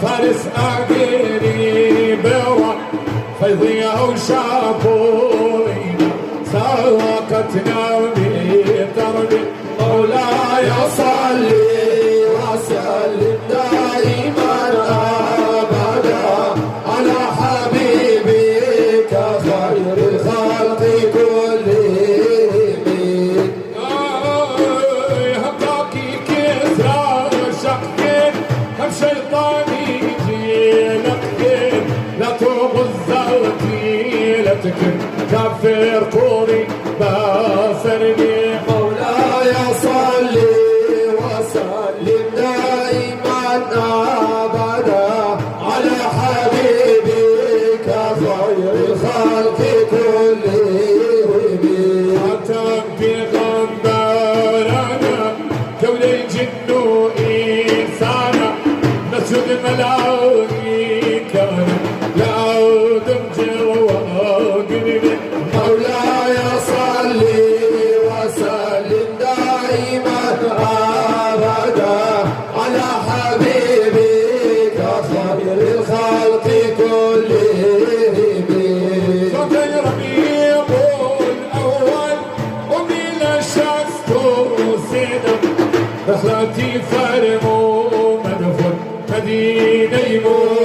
فارس أقري برا فيضي أو شافورينا سواقتنا بتربي مولاي صلي وسلم دائما أبدا على حبيبك خير الخلق كلهم هباكي كسرى شقين هم شيطاني يجيلك لا تغز وتيلتك كافر قوري باسرني مولاي صلي وسلم دائما أبدا ولاقي كان لا جوا قلبي مولاي صل وسلم دائما ابدا على حبيبك خير الخلق كلهم. صوت ربيع الاول ومن الشمس توسينا رحلتي فرمو مدفن مدينة يموت